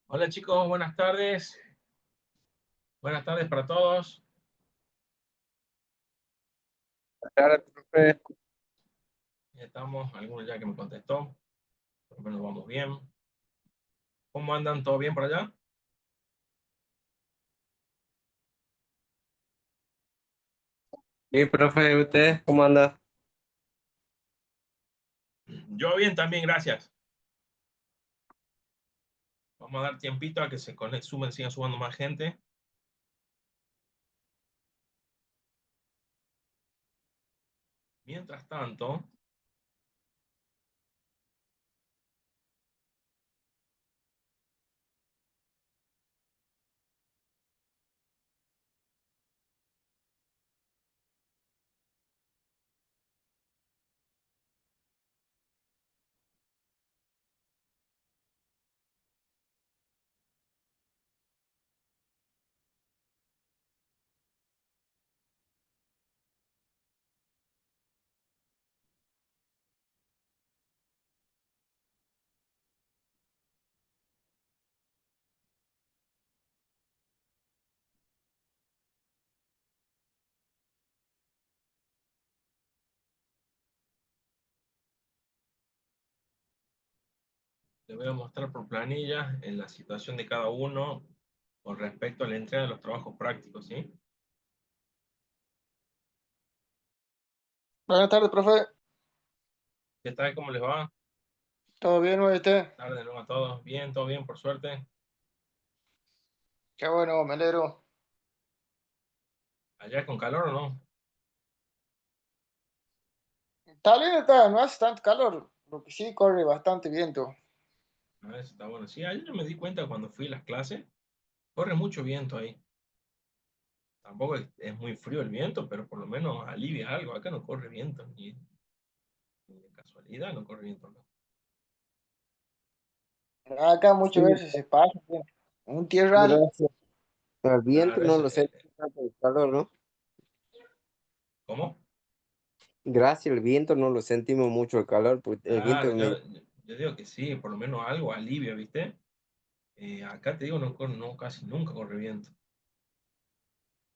Hola chicos, buenas tardes. Buenas tardes para todos. Claro, profe. Ya estamos, algunos ya que me contestó. Por lo menos vamos bien. ¿Cómo andan? ¿Todo bien por allá? Sí, profe, ¿usted cómo anda? Yo bien también, gracias. Vamos a dar tiempito a que sumen, sigan sumando más gente. Mientras tanto, les voy a mostrar por planilla en la situación de cada uno con respecto a la entrega de los trabajos prácticos, ¿sí? Buenas tardes, profe. ¿Qué tal? ¿Cómo les va? ¿Todo bien, usted? Tarde de nuevo a todos. Bien, todo bien, por suerte. Qué bueno, me alegro. ¿Allá con calor o no? Está bien, no hace tanto calor. Lo que sí corre bastante viento. A ver, está bueno. Sí, ayer me di cuenta cuando fui a las clases, corre mucho viento ahí. Tampoco es muy frío el viento, pero por lo menos alivia algo. Acá no corre viento, ni de casualidad no corre viento acá. Acá muchas Sí, veces se pasa. ¿Sí? Un tierral. gracias. El viento Claro, no lo sé tanto el calor, ¿no? ¿cómo? Gracias, el viento no lo sentimos mucho el calor, porque el viento Claro, es medio... yo digo que sí, por lo menos algo alivia, ¿viste? Acá te digo, no, casi nunca corre viento.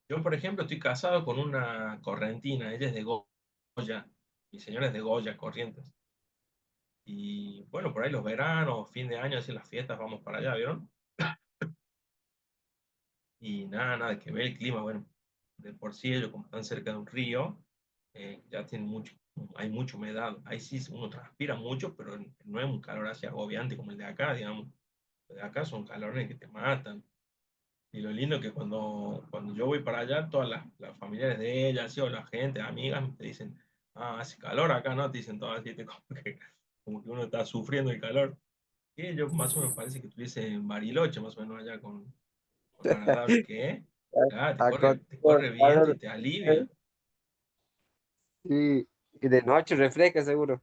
Yo, por ejemplo, estoy casado con una correntina, ella es de Goya, mi señora es de Goya, Corrientes. Y bueno, por ahí los veranos, fin de año, así las fiestas, vamos para allá, ¿vieron? Y nada que ver el clima, bueno, de por sí ellos como están cerca de un río, ya tienen hay mucha humedad, ahí sí uno transpira mucho, pero no es un calor así agobiante como el de acá, digamos. El de acá son calores que te matan. Y lo lindo es que cuando yo voy para allá, todas las familiares de ella, así, o la gente, amigas, te dicen, ah, hace calor acá, ¿no? Te dicen todas así, como que uno está sufriendo el calor. Y yo más o menos parece que estuviese en Bariloche, más o menos allá con lo agradable que es. Ah, Acá te todo el corre viento y calor, te alivia. sí, y de noche refresca seguro.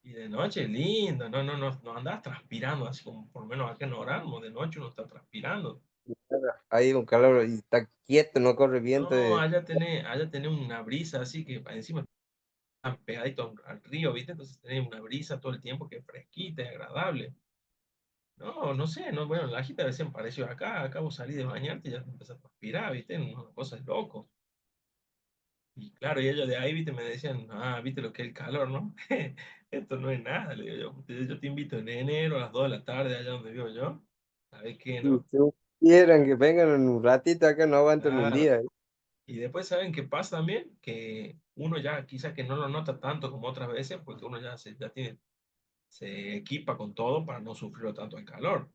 Y de noche lindo, no andás transpirando así como por lo menos acá en Orán, de noche uno está transpirando. Hay un calor y está quieto, no corre viento. No, allá tenés una brisa así que encima están pegaditos al río, ¿viste? Entonces tenés una brisa todo el tiempo que es fresquita y agradable. No, no sé, no, bueno, la gente a veces me pareció acá vos salís de bañarte y ya te empezás a transpirar, ¿viste? Una cosa de loco. Y claro, y ellos de ahí, viste, me decían, ah, viste lo que es el calor, ¿no? Esto no es nada, le digo yo te invito en enero a las 2 de la tarde allá donde vivo yo. ¿Sabes qué, Si no? supieran que vengan en un ratito acá, no aguantan un Claro. día. Y después, ¿saben qué pasa también? Que uno ya quizás que no lo nota tanto como otras veces, porque uno se equipa con todo para no sufrir tanto el calor.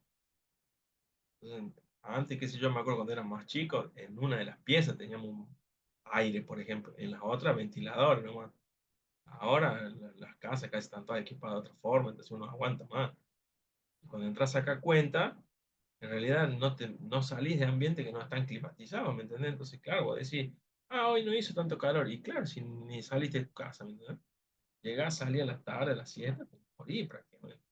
Entonces, antes, qué sé yo, me acuerdo cuando era más chico, en una de las piezas teníamos un aire, por ejemplo, en las otras ventilador nomás. Ahora las casas casi están todas equipadas de otra forma, entonces uno aguanta más. Cuando entras acá a cuenta, en realidad no salís de ambiente que no están climatizados, ¿me entendés? Entonces, claro, vos decís, ah, hoy no hizo tanto calor. Y claro, si ni saliste de tu casa, ¿me entendés? Llegás, salís a la tarde, a la siesta, te morís prácticamente.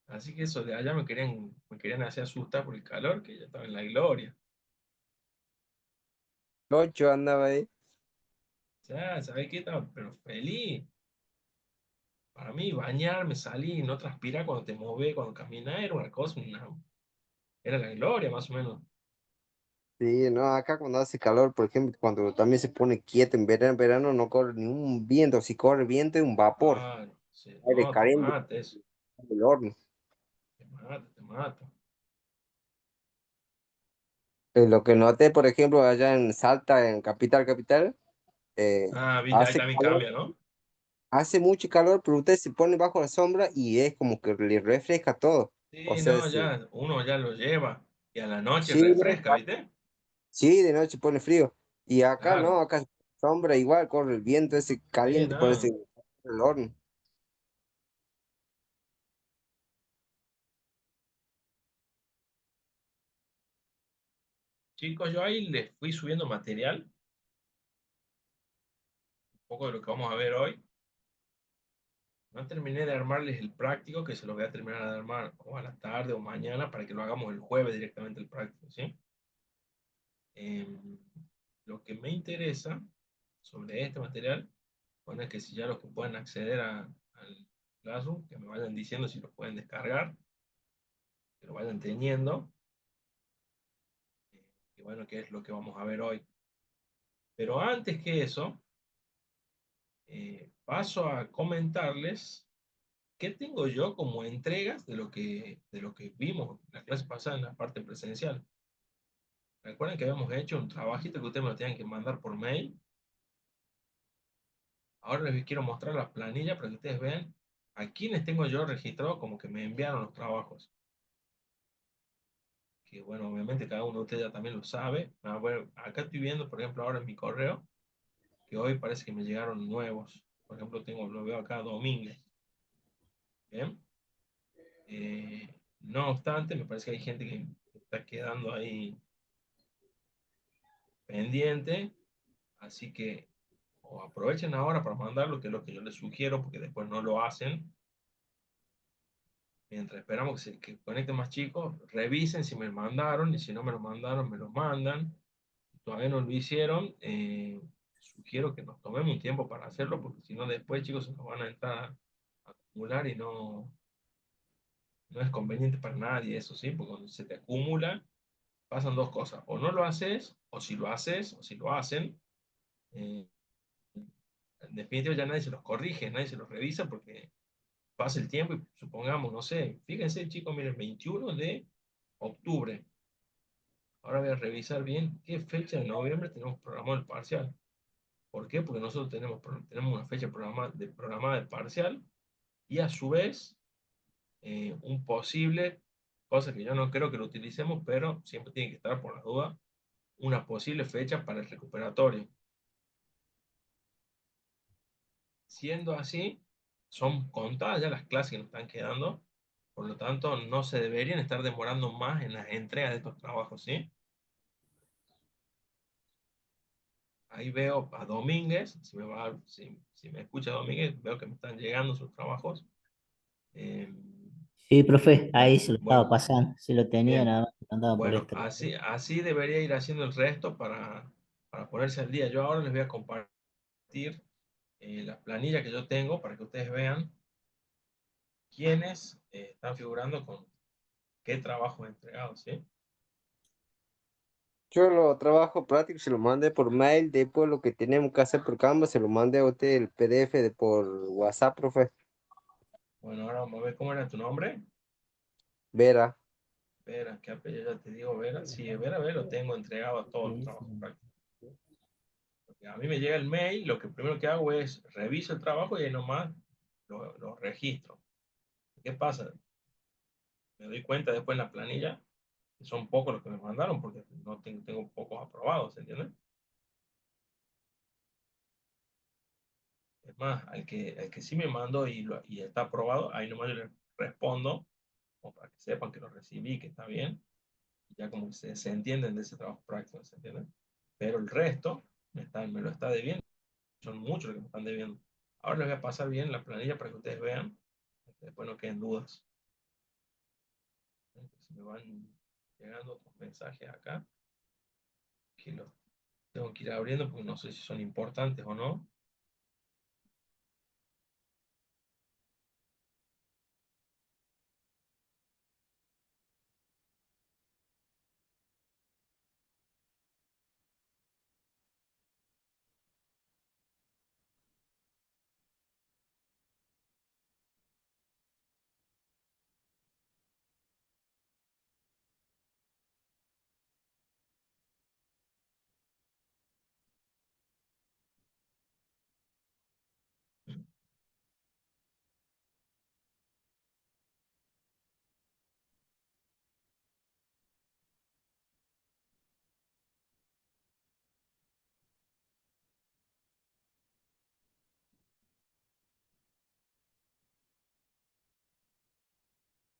Así que eso de allá me querían hacer asustar por el calor, que ya estaba en la gloria. 8 andaba ahí. O sea, ¿sabés qué? Estaba pero feliz. Para mí, bañarme, salir y no transpirar cuando te mueves, cuando caminas, era una cosa, era la gloria, más o menos. Sí, no, acá cuando hace calor, por ejemplo, cuando también se pone quieto en verano no corre ni un viento, si corre viento es un vapor, Ah, sí, aire no, te caliente mata eso, del horno. te mata, te mata. Lo que noté, por ejemplo, allá en Salta, en Capital, eh, Ah, viste, ahí hace también calor, cambia, ¿no? hace mucho calor, pero usted se pone bajo la sombra y es como que le refresca todo. O Sí, sea, no, ya, uno ya lo lleva y a la noche sí, no, refresca, ¿viste? sí, de noche pone frío. Y acá Claro, no, acá sombra igual, corre el viento ese sí, caliente, parece no. el horno. Chicos, yo ahí les fui subiendo material, un poco de lo que vamos a ver hoy. No terminé de armarles el práctico, que se lo voy a terminar de armar o a la tarde o mañana para que lo hagamos el jueves directamente el práctico, ¿sí? Em, lo que me interesa sobre este material, bueno, es que si ya los que pueden acceder al Classroom, que me vayan diciendo si lo pueden descargar, que lo vayan teniendo, y bueno, qué es lo que vamos a ver hoy. Pero antes que eso, paso a comentarles qué tengo yo como entregas de lo que vimos la clase pasada en la parte presencial. Recuerden que habíamos hecho un trabajito que ustedes me lo tenían que mandar por mail. Ahora les quiero mostrar la planilla para que ustedes vean a quiénes tengo yo registrado como que me enviaron los trabajos. Que bueno, obviamente cada uno de ustedes ya también lo sabe. Ah, bueno, acá estoy viendo, por ejemplo, ahora en mi correo, que hoy parece que me llegaron nuevos. Por ejemplo, lo veo acá Domínguez. ¿Bien? No obstante, me parece que hay gente que está quedando ahí pendiente. Así que o aprovechen ahora para mandarlo, que es lo que yo les sugiero, porque después no lo hacen. Mientras esperamos que conecten más chicos, revisen si me lo mandaron y si no me lo mandaron, me lo mandan. Si todavía no lo hicieron, sugiero que nos tomemos un tiempo para hacerlo, porque si no después, chicos, se nos van a entrar a acumular y no es conveniente para nadie eso, ¿sí? Porque cuando se te acumula, pasan dos cosas. O no lo haces, o si lo haces, o si lo hacen, eh, en definitiva ya nadie se los corrige, nadie se los revisa porque pasa el tiempo y supongamos, no sé, fíjense chicos, miren, 21 de octubre. Ahora voy a revisar bien qué fecha de noviembre tenemos programado el parcial. ¿Por qué? Porque nosotros tenemos una fecha programada de parcial y a su vez un posible, cosa que yo no creo que lo utilicemos, pero siempre tiene que estar por las dudas, una posible fecha para el recuperatorio. Siendo así, son contadas ya las clases que nos están quedando, por lo tanto no se deberían estar demorando más en las entregas de estos trabajos, ¿sí? Ahí veo a Domínguez, si me escucha Domínguez, veo que me están llegando sus trabajos. Eh, Sí, profe, ahí se lo estaba bueno, pasando, se lo tenía bien. nada más, lo andaba por Bueno, este lado. así debería ir haciendo el resto para ponerse al día. Yo ahora les voy a compartir la planilla que yo tengo para que ustedes vean quiénes están figurando con qué trabajos entregados, ¿sí? Yo lo trabajo práctico, se lo mandé por mail, después lo que tenemos que hacer por Canva, se lo mandé a usted el PDF por WhatsApp, profe. Bueno, ahora vamos a ver cómo era tu nombre. Vera. Vera, ¿qué apellido ya te digo? Vera. Sí, Vera, Vera, lo tengo entregado a todos los trabajos prácticos. Porque a mí me llega el mail, lo que primero que hago es reviso el trabajo y ahí nomás lo registro. ¿Qué pasa? Me doy cuenta después en la planilla que son pocos los que me mandaron porque no tengo pocos aprobados, ¿entiendes? Es más, al que sí me mandó y está aprobado, ahí nomás yo le respondo, como para que sepan que lo recibí, que está bien, y ya como que se entienden de ese trabajo práctico, ¿se entienden? Pero el resto me lo está debiendo, son muchos los que me están debiendo. Ahora les voy a pasar bien la planilla para que ustedes vean, después no queden dudas. Se me van llegando otros mensajes acá, que los tengo que ir abriendo porque no sé si son importantes o no.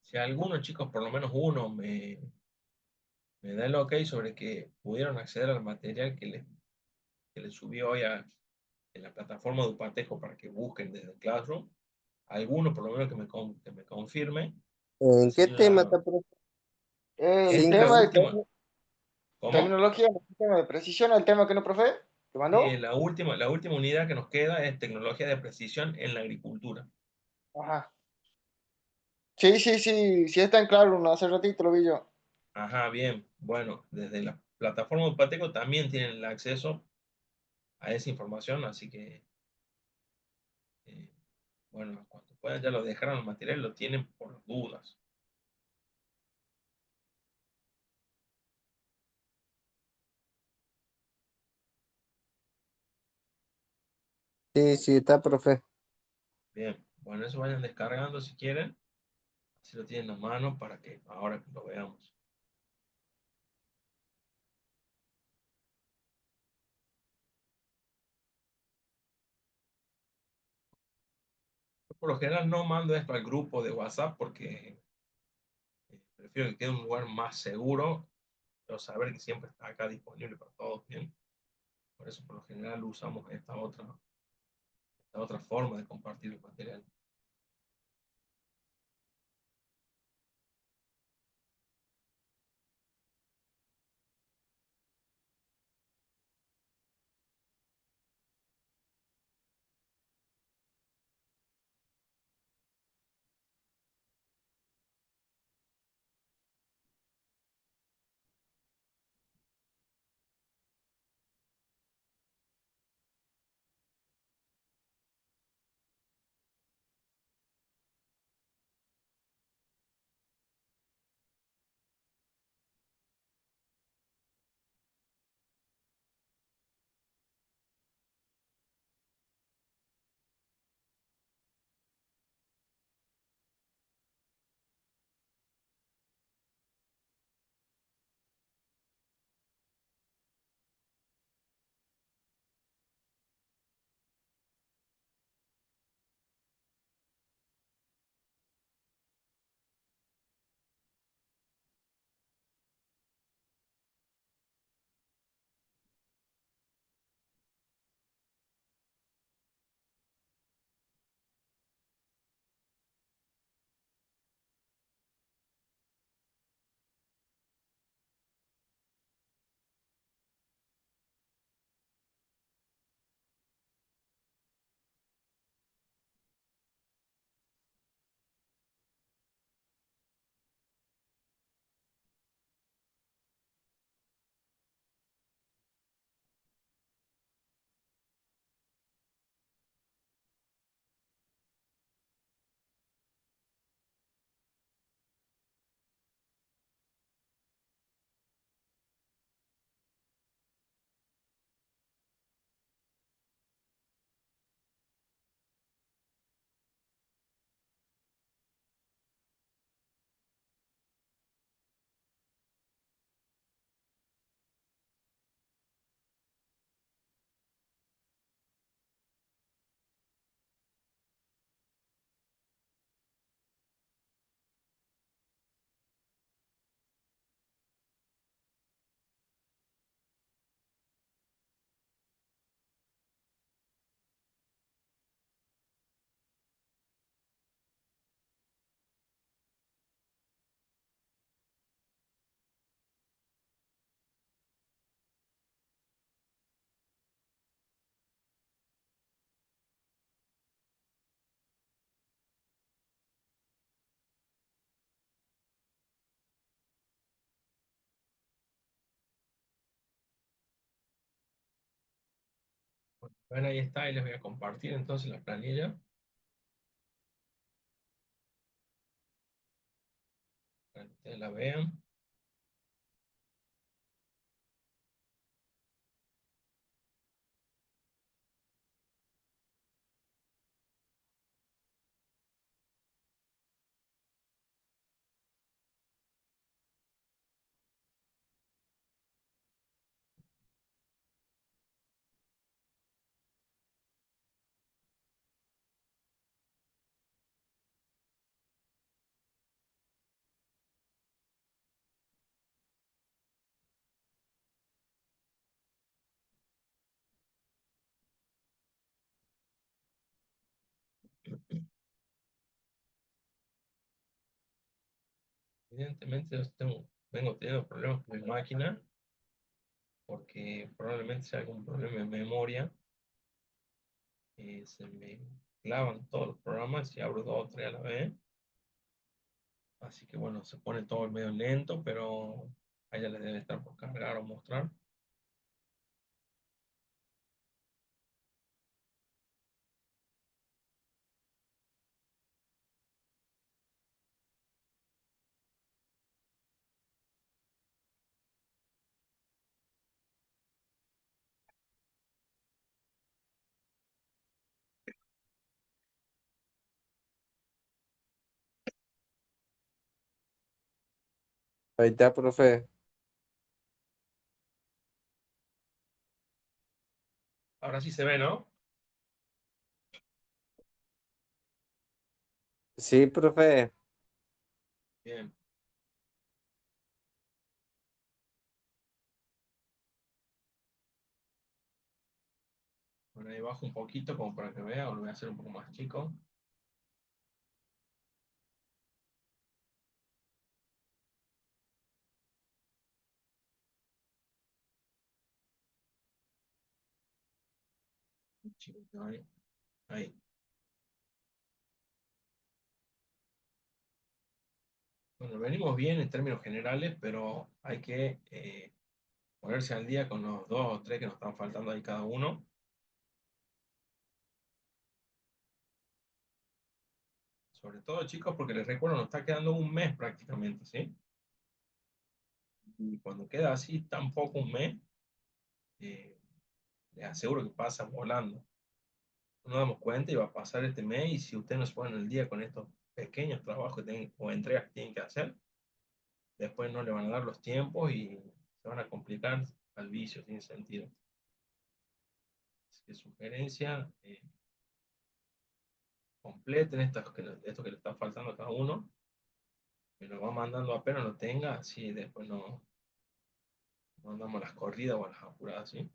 Si algunos chicos, por lo menos uno, me da el ok sobre que pudieron acceder al material que les subí hoy en la plataforma de Upatejo para que busquen desde Classroom, alguno por lo menos que me confirme, ¿En así qué yo tema ya, está, profe? El esta tema de última, ¿cómo? terminología, el tema de precisión, el tema que no, profe, que Sí, mandó. la última unidad que nos queda es tecnología de precisión en la agricultura. Ajá. Sí, sí, sí, sí está en claro, no, hace ratito lo vi yo. Ajá, bien. Bueno, desde la plataforma de Upateco también tienen el acceso a esa información, así que, eh, bueno, cuando puedan ya lo dejaron el material, lo tienen por dudas. Sí, sí, está, profe. Bien, bueno, eso vayan descargando si quieren, si lo tienen a mano para que ahora lo veamos. Yo por lo general no mando esto al grupo de WhatsApp porque prefiero que quede un lugar más seguro, pero saber que siempre está acá disponible para todos, bien. Por eso por lo general usamos esta otra forma de compartir el material. Bueno, ahí está, y les voy a compartir entonces la planilla para que ustedes la vean. Evidentemente vengo teniendo problemas con mi máquina porque probablemente sea algún problema de memoria. Se me clavan todos los programas y abro dos o tres a la vez. Así que bueno, se pone todo medio lento, pero a ella le debe estar por cargar o mostrar. Ahí está, profe. Ahora sí se ve, ¿no? Sí, profe. Bien. Bueno, ahí bajo un poquito como para que vea, o lo voy a hacer un poco más chico. Chiquito, ahí. Ahí. Bueno, venimos bien en términos generales, pero hay que ponerse al día con los dos o tres que nos están faltando ahí cada uno. Sobre todo, chicos, porque les recuerdo, nos está quedando un mes prácticamente, ¿sí? Y cuando queda así tan poco un mes, eh, les aseguro que pasa volando. No nos damos cuenta y va a pasar este mes y si ustedes no se ponen al día con estos pequeños trabajos que o entregas que tienen que hacer, después no le van a dar los tiempos y se van a complicar al vicio sin sentido. Así que sugerencia, completen esto que le está faltando a cada uno, me lo va mandando apenas lo tenga, así después no andamos a las corridas o a las apuradas, ¿sí?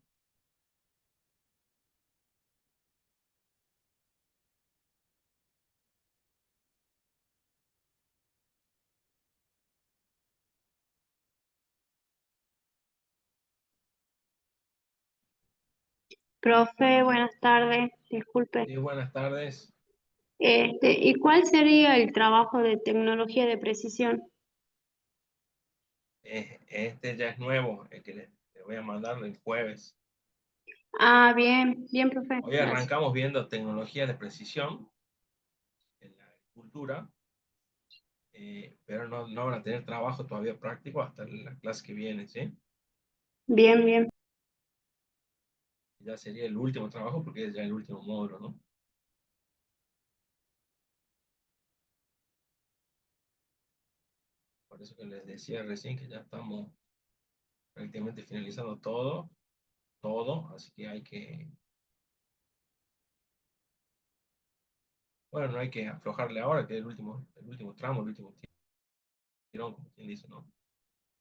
Profe, buenas tardes, disculpe. Sí, buenas tardes. ¿Y cuál sería el trabajo de tecnología de precisión? Este ya es nuevo, el que le voy a mandar el jueves. Ah, bien, bien, profe, Hoy gracias. arrancamos viendo tecnologías de precisión en la agricultura, pero no van a tener trabajo todavía práctico hasta la clase que viene, ¿sí? Bien, bien. Ya sería el último trabajo porque es ya el último módulo, ¿no? Por eso que les decía recién que ya estamos prácticamente finalizando todo, así que hay que, bueno, no hay que aflojarle ahora, que es el último tramo, el último tirón, como quien dice, ¿no?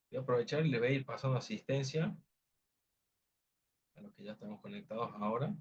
Voy a aprovechar y le voy a ir pasando asistencia a los que ya estamos conectados ahora.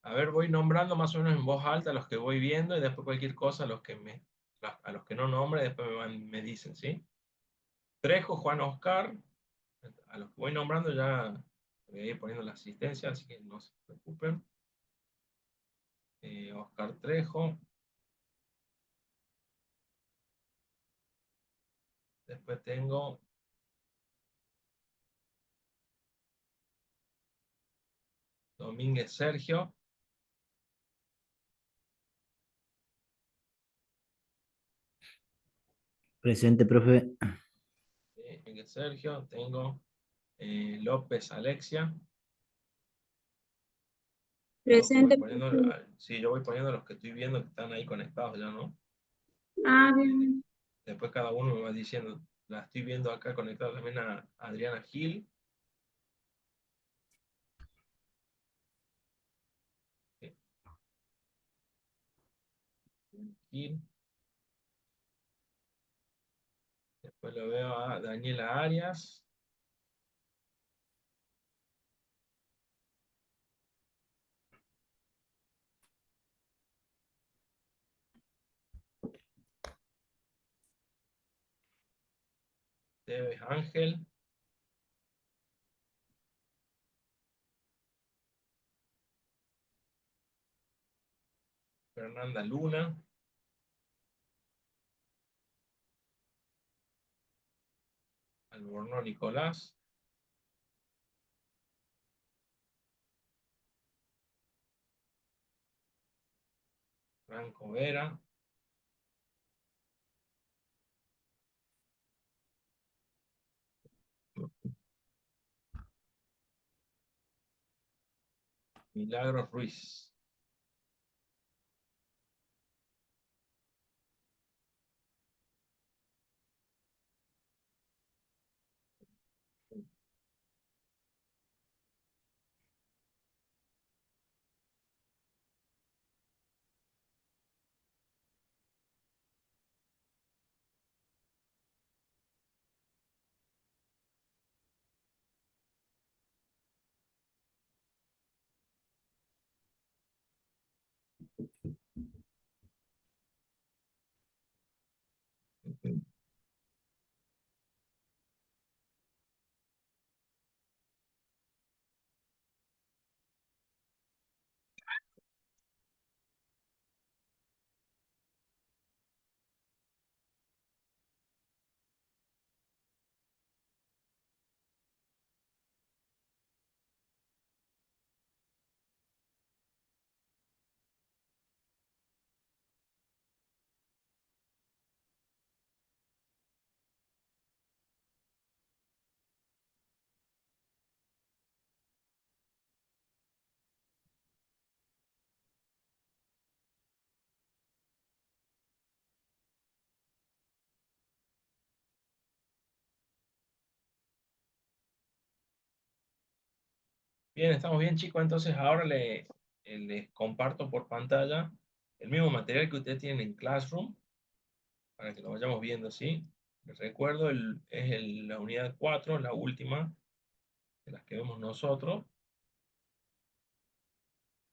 A ver, voy nombrando más o menos en voz alta a los que voy viendo y después cualquier cosa a los que no nombre, después me dicen, ¿sí? Trejo, Juan Oscar, a los que voy nombrando ya voy a ir poniendo la asistencia, así que no se preocupen. Oscar Trejo. Después tengo Domínguez Sergio. Presente, profe. Domínguez Sergio. Tengo López Alexia. Presente. Sí, yo voy poniendo los que estoy viendo que están ahí conectados ya, ¿no? Ah, bien. Después cada uno me va diciendo. La estoy viendo acá conectada también a Adriana Gil. Gil. Después lo veo a Daniela Arias. Tevez Ángel. Fernanda Luna. Alborno Nicolás. Franco Vera. Milagros Ruiz. Bien, estamos bien, chicos. Entonces ahora les comparto por pantalla el mismo material que ustedes tienen en Classroom para que lo vayamos viendo, ¿sí? Les recuerdo, la unidad 4, la última de las que vemos nosotros,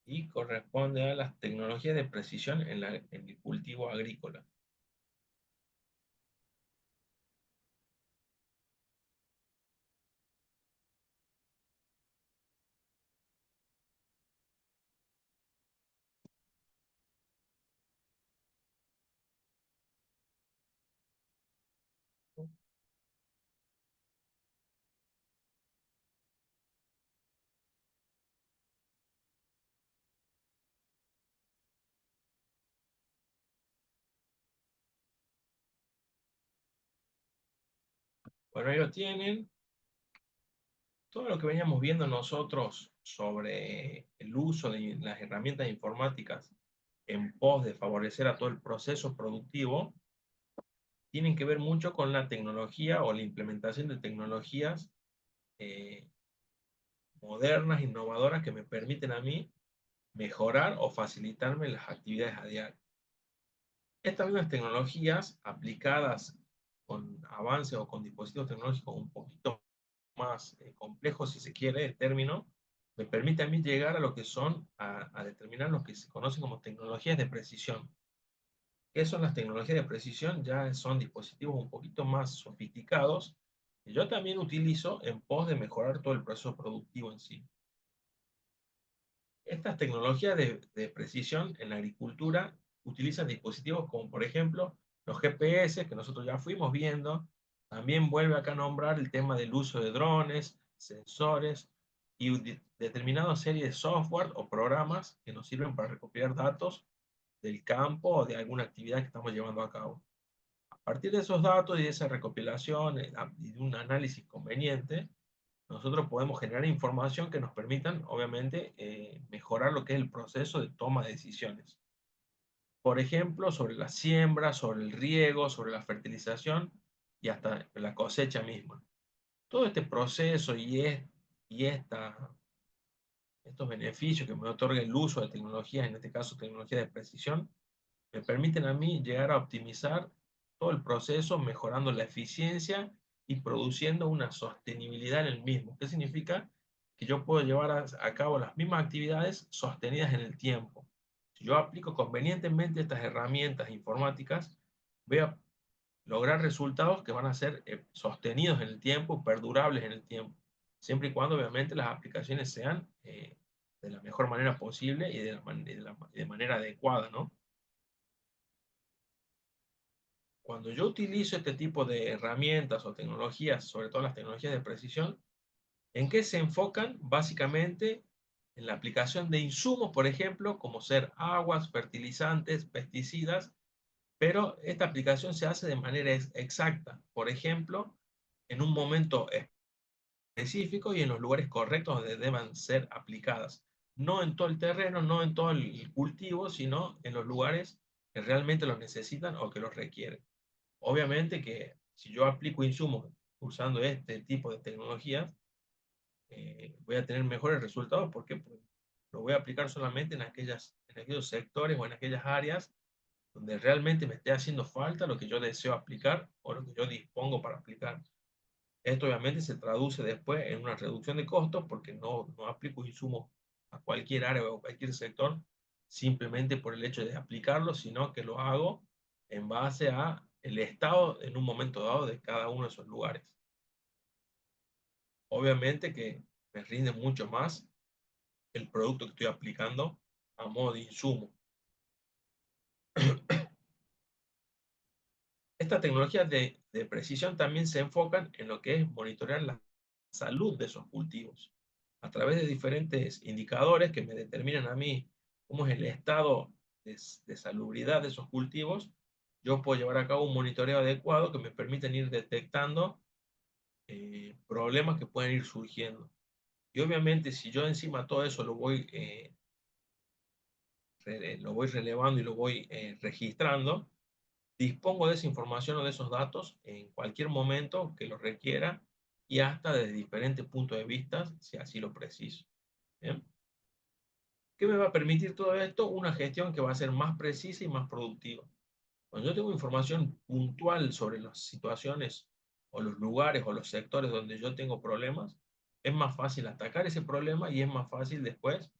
y corresponde a las tecnologías de precisión en el cultivo agrícola. Bueno, ahí lo tienen. Todo lo que veníamos viendo nosotros sobre el uso de las herramientas informáticas en pos de favorecer a todo el proceso productivo, tienen que ver mucho con la tecnología o la implementación de tecnologías eh, modernas, innovadoras, que me permiten a mí mejorar o facilitarme las actividades a diario. Estas mismas tecnologías aplicadas con avances o con dispositivos tecnológicos un poquito más complejos, si se quiere, el término, me permite a mí llegar a lo que son, a determinar lo que se conocen como tecnologías de precisión. ¿Qué son las tecnologías de precisión? Ya son dispositivos un poquito más sofisticados que yo también utilizo en pos de mejorar todo el proceso productivo en sí. Estas tecnologías de precisión en la agricultura utilizan dispositivos como, por ejemplo, los GPS, que nosotros ya fuimos viendo. También vuelve acá a nombrar el tema del uso de drones, sensores y determinada serie de software o programas que nos sirven para recopilar datos del campo o de alguna actividad que estamos llevando a cabo. A partir de esos datos y de esa recopilación y de un análisis conveniente, nosotros podemos generar información que nos permitan, obviamente, mejorar lo que es el proceso de toma de decisiones. Por ejemplo, sobre la siembra, sobre el riego, sobre la fertilización y hasta la cosecha misma. Todo este proceso y estos beneficios que me otorga el uso de tecnologías, en este caso tecnología de precisión, me permiten a mí llegar a optimizar todo el proceso, mejorando la eficiencia y produciendo una sostenibilidad en el mismo. ¿Qué significa? Que yo puedo llevar a cabo las mismas actividades sostenidas en el tiempo. Si yo aplico convenientemente estas herramientas informáticas, voy a lograr resultados que van a ser sostenidos en el tiempo, perdurables en el tiempo, siempre y cuando obviamente las aplicaciones sean de la mejor manera posible y de manera adecuada, ¿no? Cuando yo utilizo este tipo de herramientas o tecnologías, sobre todo las tecnologías de precisión, ¿en qué se enfocan? Básicamente en la aplicación de insumos, por ejemplo, como ser aguas, fertilizantes, pesticidas, pero esta aplicación se hace de manera exacta. Por ejemplo, en un momento específico y en los lugares correctos donde deban ser aplicadas. No en todo el terreno, no en todo el cultivo, sino en los lugares que realmente los necesitan o que los requieren. Obviamente que si yo aplico insumos usando este tipo de tecnologías, voy a tener mejores resultados porque pues, lo voy a aplicar solamente en aquellos sectores o en aquellas áreas donde realmente me esté haciendo falta lo que yo deseo aplicar o lo que yo dispongo para aplicar. Esto obviamente se traduce después en una reducción de costos porque no aplico insumos a cualquier área o cualquier sector simplemente por el hecho de aplicarlo, sino que lo hago en base a el estado en un momento dado de cada uno de esos lugares. Obviamente que me rinde mucho más el producto que estoy aplicando a modo de insumo. Estas tecnologías de precisión también se enfocan en lo que es monitorear la salud de esos cultivos a través de diferentes indicadores que me determinan a mí cómo es el estado de salubridad de esos cultivos. Yo puedo llevar a cabo un monitoreo adecuado que me permiten ir detectando problemas que pueden ir surgiendo. Y obviamente si yo encima todo eso lo voy relevando y lo voy registrando, dispongo de esa información o de esos datos en cualquier momento que lo requiera y hasta desde diferentes puntos de vista, si así lo preciso. ¿Bien? ¿Qué me va a permitir todo esto? Una gestión que va a ser más precisa y más productiva. Cuando yo tengo información puntual sobre las situaciones o los lugares o los sectores donde yo tengo problemas, es más fácil atacar ese problema y es más fácil después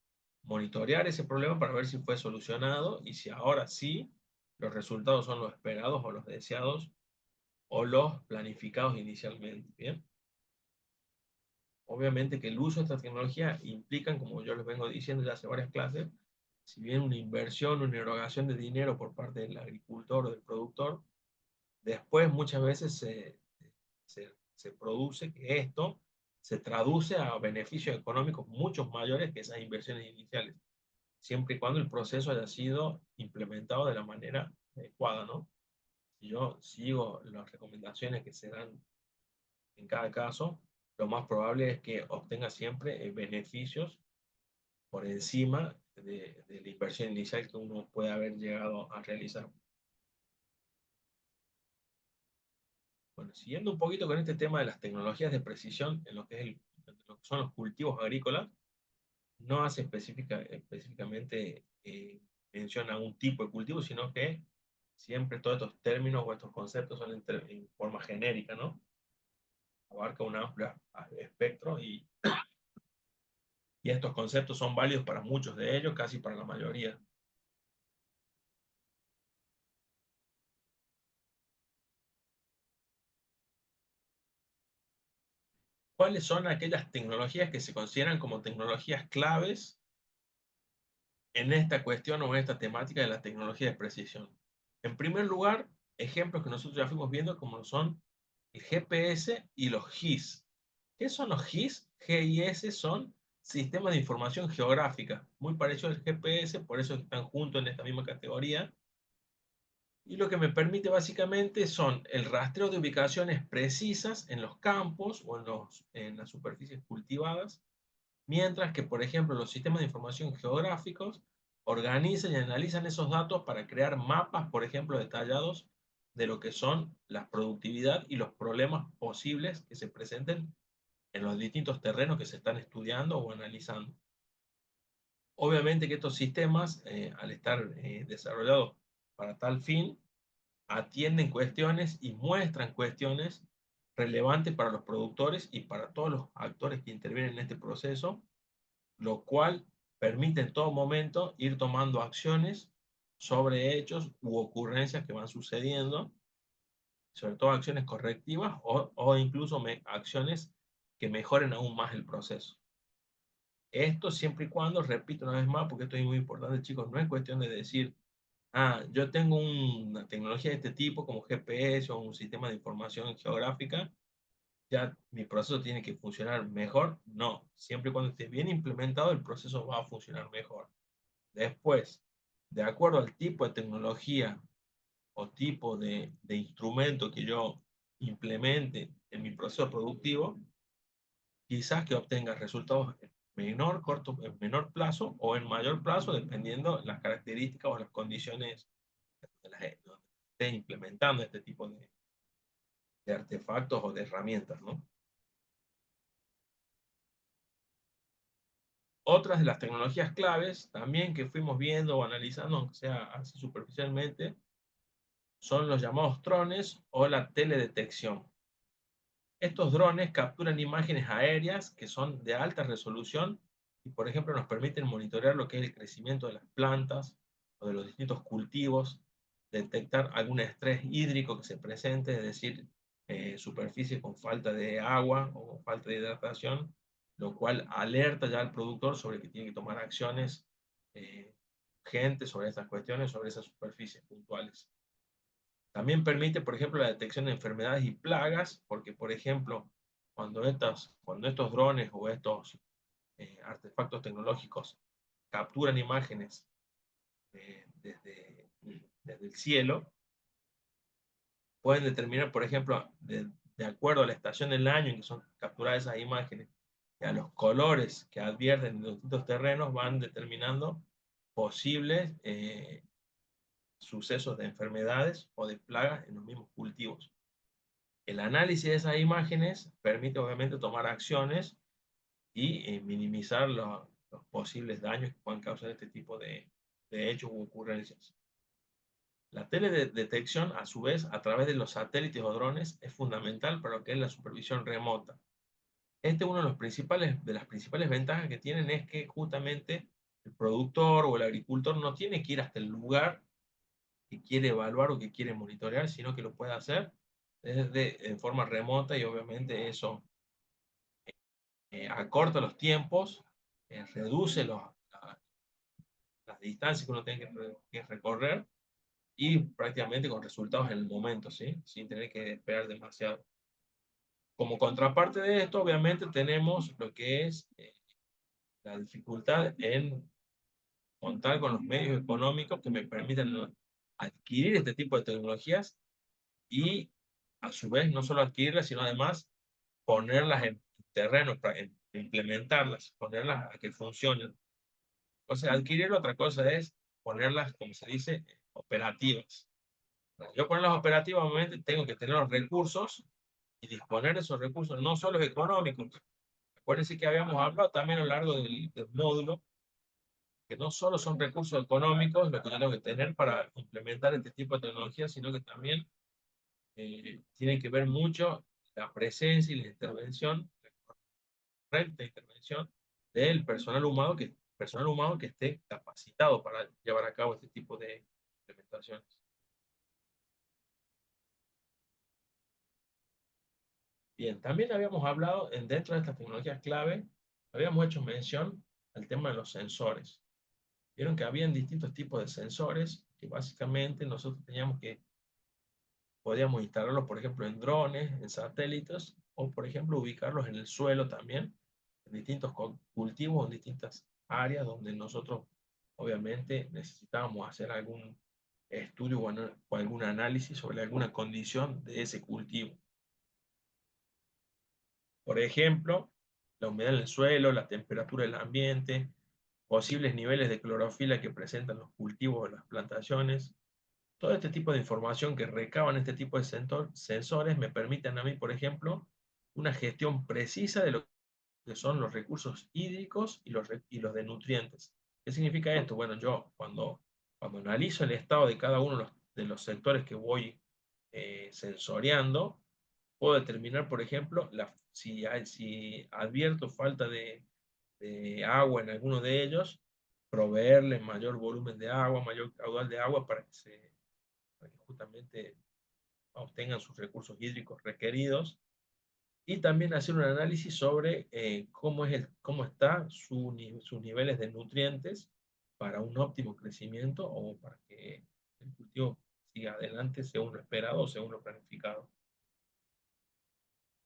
monitorear ese problema para ver si fue solucionado y si ahora sí los resultados son los esperados o los deseados o los planificados inicialmente. ¿Bien? Obviamente que el uso de esta tecnología implica, como yo les vengo diciendo ya hace varias clases, si bien una inversión, una erogación de dinero por parte del agricultor o del productor, después muchas veces se produce que esto se traduce a beneficios económicos muchos mayores que esas inversiones iniciales, siempre y cuando el proceso haya sido implementado de la manera adecuada, ¿no? Si yo sigo las recomendaciones que se dan en cada caso, lo más probable es que obtenga siempre beneficios por encima de la inversión inicial que uno puede haber llegado a realizar. Bueno, siguiendo un poquito con este tema de las tecnologías de precisión en lo que, en lo que son los cultivos agrícolas, no hace específicamente mención a un tipo de cultivo, sino que siempre todos estos términos o estos conceptos son en forma genérica, ¿no? Abarca un amplio espectro y estos conceptos son válidos para muchos de ellos, casi para la mayoría. ¿Cuáles son aquellas tecnologías que se consideran como tecnologías claves en esta cuestión o en esta temática de la tecnología de precisión. En primer lugar, ejemplos que nosotros ya fuimos viendo como son el GPS y los GIS. ¿Qué son los GIS? GIS son sistemas de información geográfica, muy parecido al GPS, por eso están juntos en esta misma categoría. Y lo que me permite básicamente son el rastreo de ubicaciones precisas en los campos o en las superficies cultivadas, mientras que, por ejemplo, los sistemas de información geográficos organizan y analizan esos datos para crear mapas, por ejemplo, detallados de lo que son la productividad y los problemas posibles que se presenten en los distintos terrenos que se están estudiando o analizando. Obviamente que estos sistemas, al estar desarrollados para tal fin, atienden cuestiones y muestran cuestiones relevantes para los productores y para todos los actores que intervienen en este proceso, lo cual permite en todo momento ir tomando acciones sobre hechos u ocurrencias que van sucediendo, sobre todo acciones correctivas o incluso acciones que mejoren aún más el proceso. Esto siempre y cuando, repito una vez más, porque esto es muy importante, chicos, no es cuestión de decir, ah, yo tengo una tecnología de este tipo como GPS o un sistema de información geográfica, ya mi proceso tiene que funcionar mejor. No, siempre y cuando esté bien implementado, el proceso va a funcionar mejor. Después, de acuerdo al tipo de tecnología o tipo de instrumento que yo implemente en mi proceso productivo, quizás que obtenga resultados en en menor plazo o en mayor plazo, dependiendo las características o las condiciones donde esté implementando este tipo de artefactos o de herramientas, ¿no? Otras de las tecnologías claves también que fuimos viendo o analizando, aunque sea así superficialmente, son los llamados drones o la teledetección. Estos drones capturan imágenes aéreas que son de alta resolución y, por ejemplo, nos permiten monitorear lo que es el crecimiento de las plantas o de los distintos cultivos, detectar algún estrés hídrico que se presente, es decir, superficie con falta de agua o falta de hidratación, lo cual alerta ya al productor sobre que tiene que tomar acciones urgentes sobre estas cuestiones, sobre esas superficies puntuales. También permite, por ejemplo, la detección de enfermedades y plagas, porque, por ejemplo, cuando estos drones o estos artefactos tecnológicos capturan imágenes desde el cielo, pueden determinar, por ejemplo, de acuerdo a la estación del año en que son capturadas esas imágenes y a los colores que advierten en los distintos terrenos, van determinando posibles sucesos de enfermedades o de plagas en los mismos cultivos. El análisis de esas imágenes permite obviamente tomar acciones y minimizar los posibles daños que puedan causar este tipo de hechos u ocurrencias. La teledetección, a su vez, a través de los satélites o drones, es fundamental para lo que es la supervisión remota. Este uno de de las principales ventajas que tienen es que justamente el productor o el agricultor no tiene que ir hasta el lugar que quiere evaluar o que quiere monitorear, sino que lo puede hacer en forma remota y obviamente eso acorta los tiempos, reduce las distancias que uno tiene que recorrer y prácticamente con resultados en el momento, ¿sí? Sin tener que esperar demasiado. Como contraparte de esto, obviamente tenemos lo que es la dificultad en contar con los medios económicos que me permitan adquirir este tipo de tecnologías y a su vez no solo adquirirlas, sino además ponerlas en terreno, implementarlas, ponerlas a que funcionen. O sea, adquirir otra cosa es ponerlas, como se dice, operativas. Para yo ponerlas operativas, obviamente tengo que tener los recursos y disponer de esos recursos, no solo económicos. Acuérdense que habíamos hablado también a lo largo del módulo, que no solo son recursos económicos lo que yo tengo que tener para implementar este tipo de tecnología, sino que también tiene que ver mucho la presencia y la intervención, la correcta intervención del personal humano que esté capacitado para llevar a cabo este tipo de implementaciones. Bien, también habíamos hablado dentro de estas tecnologías clave, habíamos hecho mención al tema de los sensores. vieron que habían distintos tipos de sensores que básicamente nosotros podíamos instalarlos, por ejemplo, en drones, en satélites, o por ejemplo, ubicarlos en el suelo también, en distintos cultivos, en distintas áreas donde nosotros obviamente necesitábamos hacer algún estudio o algún análisis sobre alguna condición de ese cultivo. Por ejemplo, la humedad en el suelo, la temperatura del ambiente, posibles niveles de clorofila que presentan los cultivos o las plantaciones. Todo este tipo de información que recaban este tipo de sensores me permiten a mí, por ejemplo, una gestión precisa de lo que son los recursos hídricos y los de nutrientes. ¿Qué significa esto? Bueno, yo cuando analizo el estado de cada uno de los sectores que voy sensoreando, puedo determinar, por ejemplo, si advierto falta de agua en alguno de ellos, proveerle mayor volumen de agua, mayor caudal de agua para que justamente obtengan sus recursos hídricos requeridos y también hacer un análisis sobre cómo están sus niveles de nutrientes para un óptimo crecimiento o para que el cultivo siga adelante según lo esperado o según lo planificado.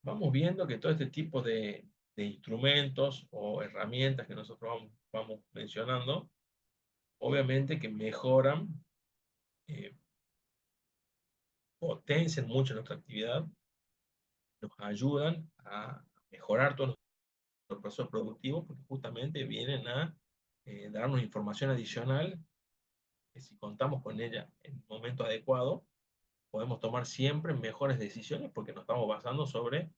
Vamos viendo que todo este tipo de instrumentos o herramientas que nosotros vamos mencionando, obviamente que mejoran, eh, potencian mucho nuestra actividad, nos ayudan a mejorar todo nuestro proceso productivo porque justamente vienen a darnos información adicional que si contamos con ella en el momento adecuado, podemos tomar siempre mejores decisiones porque nos estamos basando sobre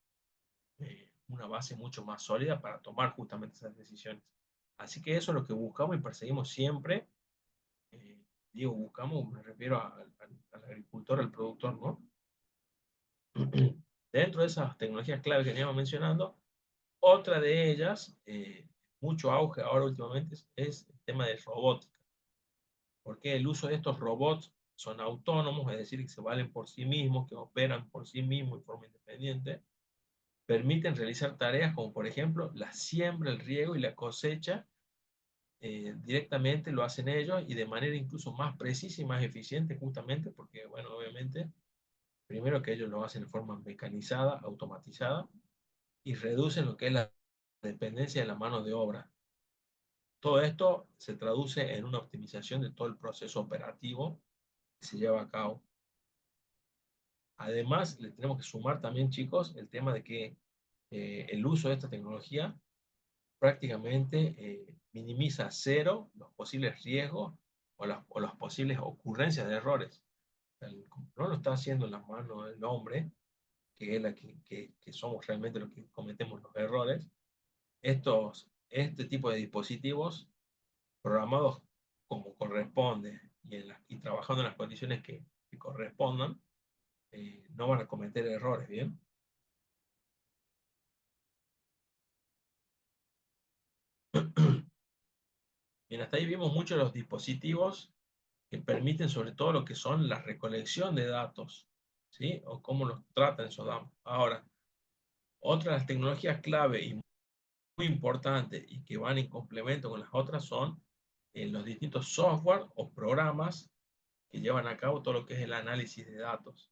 una base mucho más sólida para tomar justamente esas decisiones. Así que eso es lo que buscamos y perseguimos siempre. eh, Digo, buscamos, me refiero al agricultor, al productor, ¿no? Dentro de esas tecnologías clave que veníamos mencionando, otra de ellas, mucho auge ahora últimamente, es el tema de robótica. Porque el uso de estos robots son autónomos, es decir, que se valen por sí mismos, que operan por sí mismos de forma independiente, permiten realizar tareas como por ejemplo la siembra, el riego y la cosecha. Directamente lo hacen ellos y de manera incluso más precisa y más eficiente justamente porque, bueno, obviamente, primero que ellos lo hacen de forma mecanizada, automatizada y reducen lo que es la dependencia de la mano de obra. Todo esto se traduce en una optimización de todo el proceso operativo que se lleva a cabo. Además, le tenemos que sumar también, chicos, el tema de que el uso de esta tecnología prácticamente minimiza a cero los posibles riesgos o las posibles ocurrencias de errores. No lo está haciendo en la mano del hombre, que es que somos realmente los que cometemos los errores. Este tipo de dispositivos programados como corresponde y trabajando en las condiciones que correspondan, no van a cometer errores, ¿bien? Bien, hasta ahí vimos muchos de los dispositivos que permiten sobre todo lo que son la recolección de datos, ¿sí? O cómo los tratan esos datos. Ahora, otra de las tecnologías clave y muy importantes y que van en complemento con las otras son los distintos software o programas que llevan a cabo todo lo que es el análisis de datos.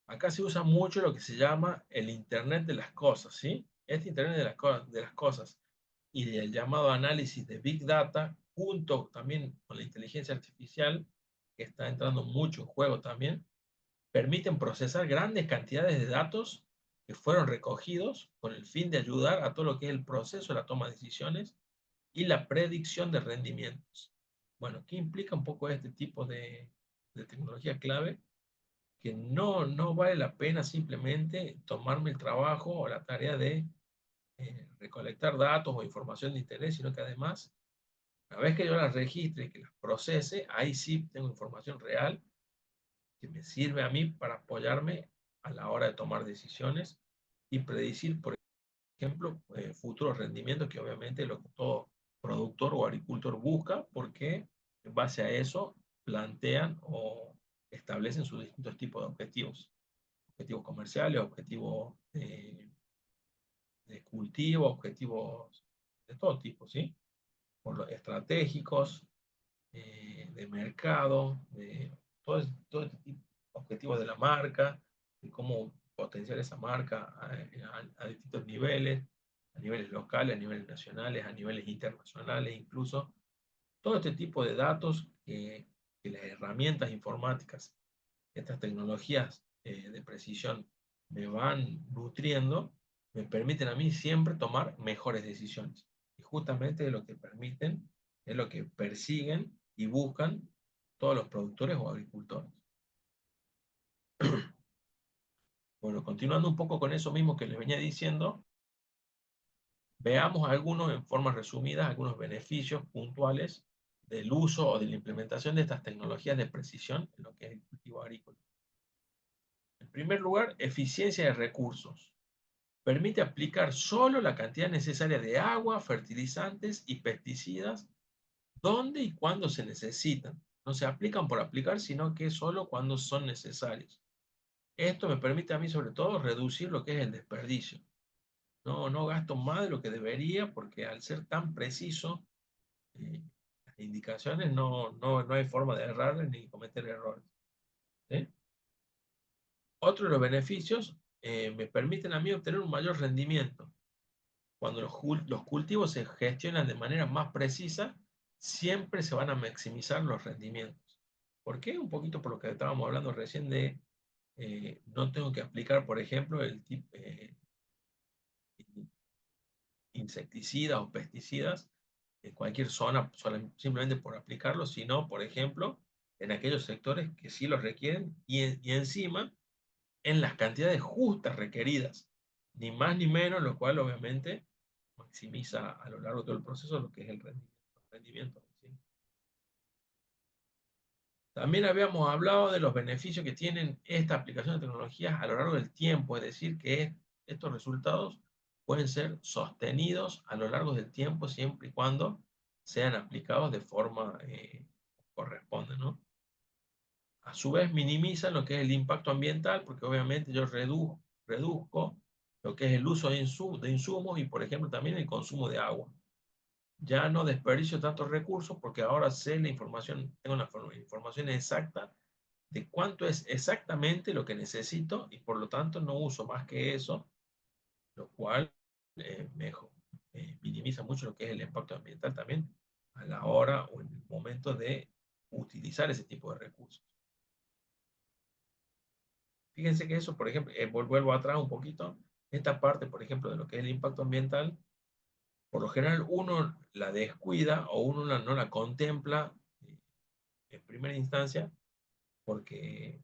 Acá se usa mucho lo que se llama el Internet de las cosas, ¿sí? Este Internet de las cosas y el llamado análisis de Big Data, junto también con la inteligencia artificial, que está entrando mucho en juego también, permiten procesar grandes cantidades de datos que fueron recogidos con el fin de ayudar a todo lo que es el proceso de la toma de decisiones y la predicción de rendimientos. Bueno, ¿qué implica un poco este tipo de tecnología clave? Que no vale la pena simplemente tomarme el trabajo o la tarea de recolectar datos o información de interés, sino que además, una vez que yo las registre y que las procese, ahí sí tengo información real que me sirve a mí para apoyarme a la hora de tomar decisiones y predecir, por ejemplo, futuros rendimientos, que obviamente lo que todo productor o agricultor busca, porque en base a eso plantean o establecen sus distintos tipos de objetivos. Objetivos comerciales, objetivos de cultivo, objetivos de todo tipo, ¿sí? por los estratégicos, de mercado, de todo este tipo de objetivos de la marca, de cómo potenciar esa marca a distintos niveles, a niveles locales, a niveles nacionales, a niveles internacionales, incluso todo este tipo de datos que las herramientas informáticas, estas tecnologías de precisión me van nutriendo, me permiten a mí siempre tomar mejores decisiones. Y justamente lo que permiten es lo que persiguen y buscan todos los productores o agricultores. Bueno, continuando un poco con eso mismo que les venía diciendo, veamos algunos en forma resumida, algunos beneficios puntuales del uso o de la implementación de estas tecnologías de precisión en lo que es el cultivo agrícola. En primer lugar, eficiencia de recursos. Permite aplicar solo la cantidad necesaria de agua, fertilizantes y pesticidas donde y cuando se necesitan. No se aplican por aplicar, sino que solo cuando son necesarios. Esto me permite a mí, sobre todo, reducir lo que es el desperdicio. No gasto más de lo que debería porque al ser tan preciso, las indicaciones no hay forma de errar ni cometer errores. ¿Sí? Otro de los beneficios me permiten a mí obtener un mayor rendimiento. Cuando los cultivos se gestionan de manera más precisa, siempre se van a maximizar los rendimientos. ¿Por qué? Un poquito por lo que estábamos hablando recién de no tengo que aplicar, por ejemplo, el tipo insecticidas o pesticidas en cualquier zona simplemente por aplicarlo, sino, por ejemplo, en aquellos sectores que sí los requieren y encima en las cantidades justas requeridas, ni más ni menos, lo cual obviamente maximiza a lo largo de todo el proceso lo que es el rendimiento. ¿Sí? También habíamos hablado de los beneficios que tienen esta aplicación de tecnologías a lo largo del tiempo, es decir, que estos resultados pueden ser sostenidos a lo largo del tiempo siempre y cuando sean aplicados de forma corresponde, ¿no? A su vez minimizan lo que es el impacto ambiental porque obviamente yo reduzco lo que es el uso de insumos y por ejemplo también el consumo de agua. Ya no desperdicio tantos recursos porque ahora sé la información, tengo la información exacta de cuánto es exactamente lo que necesito y por lo tanto no uso más que eso, lo cual minimiza mucho lo que es el impacto ambiental también a la hora o en el momento de utilizar ese tipo de recursos. Fíjense que eso, por ejemplo, vuelvo atrás un poquito, esta parte, por ejemplo, de lo que es el impacto ambiental, por lo general uno la descuida o uno no la contempla en primera instancia porque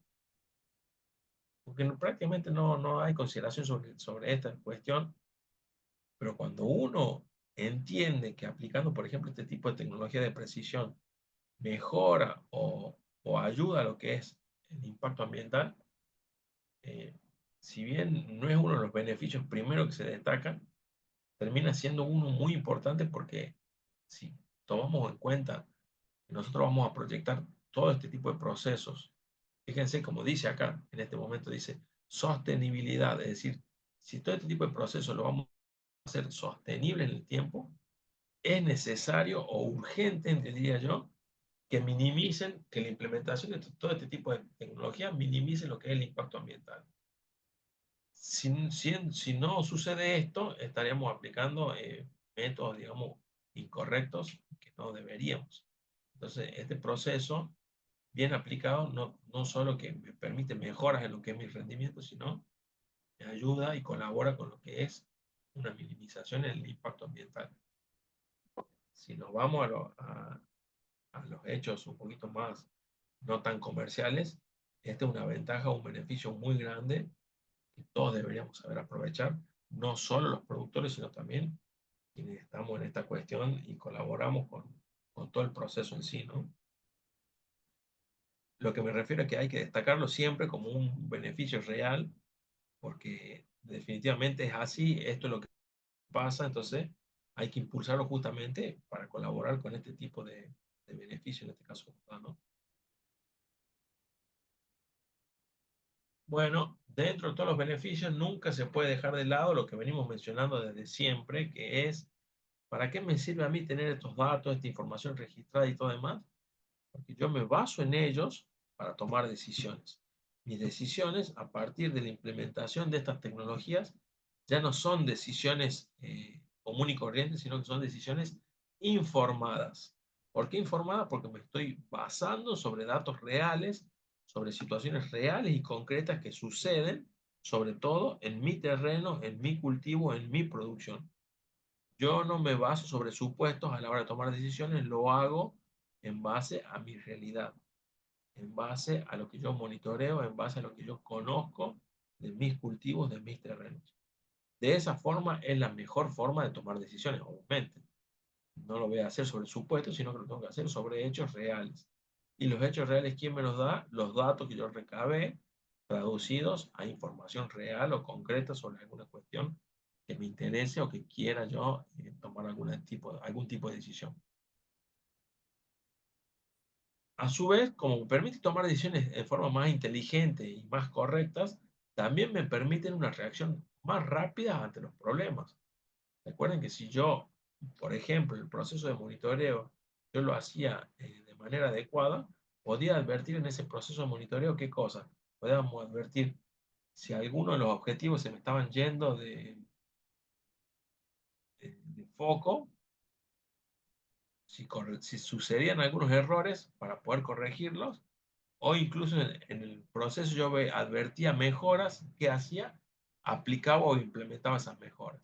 prácticamente no hay consideración sobre esta cuestión, pero cuando uno entiende que aplicando, por ejemplo, este tipo de tecnología de precisión mejora o ayuda a lo que es el impacto ambiental, eh, si bien no es uno de los beneficios primero que se destacan, termina siendo uno muy importante porque si tomamos en cuenta que nosotros vamos a proyectar todo este tipo de procesos. Fíjense, como dice acá, en este momento dice sostenibilidad, es decir, si todo este tipo de procesos lo vamos a hacer sostenible en el tiempo, es necesario o urgente, diría yo, que minimicen, que la implementación de todo este tipo de tecnología minimice lo que es el impacto ambiental. Si no sucede esto, estaríamos aplicando métodos, digamos, incorrectos que no deberíamos. Entonces, este proceso bien aplicado, no solo que me permite mejoras en lo que es mi rendimiento, sino me ayuda y colabora con lo que es una minimización en el impacto ambiental. Si nos vamos a los hechos un poquito más no tan comerciales, esta es una ventaja, un beneficio muy grande que todos deberíamos saber aprovechar, no solo los productores, sino también quienes estamos en esta cuestión y colaboramos con todo el proceso en sí, ¿no? Lo que me refiero es que hay que destacarlo siempre como un beneficio real, porque definitivamente es así, esto es lo que pasa, entonces hay que impulsarlo justamente para colaborar con este tipo de beneficio, en este caso, ¿no? Bueno, dentro de todos los beneficios nunca se puede dejar de lado lo que venimos mencionando desde siempre, que es ¿Para qué me sirve a mí tener estos datos, esta información registrada y todo demás? Porque yo me baso en ellos para tomar decisiones. Mis decisiones, a partir de la implementación de estas tecnologías, ya no son decisiones común y corrientes, sino que son decisiones informadas. ¿Por qué informadas? Porque me estoy basando sobre datos reales, sobre situaciones reales y concretas que suceden, sobre todo en mi terreno, en mi cultivo, en mi producción. Yo no me baso sobre supuestos a la hora de tomar decisiones, lo hago en base a mi realidad, en base a lo que yo monitoreo, en base a lo que yo conozco de mis cultivos, de mis terrenos. De esa forma es la mejor forma de tomar decisiones, obviamente. No lo voy a hacer sobre supuestos, sino que lo tengo que hacer sobre hechos reales. Y los hechos reales, ¿quién me los da? Los datos que yo recabé, traducidos a información real o concreta sobre alguna cuestión que me interese o que quiera yo tomar algún tipo de decisión. A su vez, como me permite tomar decisiones de forma más inteligente y más correctas, también me permiten una reacción más rápida ante los problemas. Recuerden que si yo, por ejemplo, el proceso de monitoreo, yo lo hacía de manera adecuada, podía advertir en ese proceso de monitoreo qué cosa. Podíamos advertir si alguno de los objetivos se me estaban yendo de foco, si sucedían algunos errores para poder corregirlos, o incluso en el proceso yo advertía mejoras que hacía, aplicaba o implementaba esas mejoras.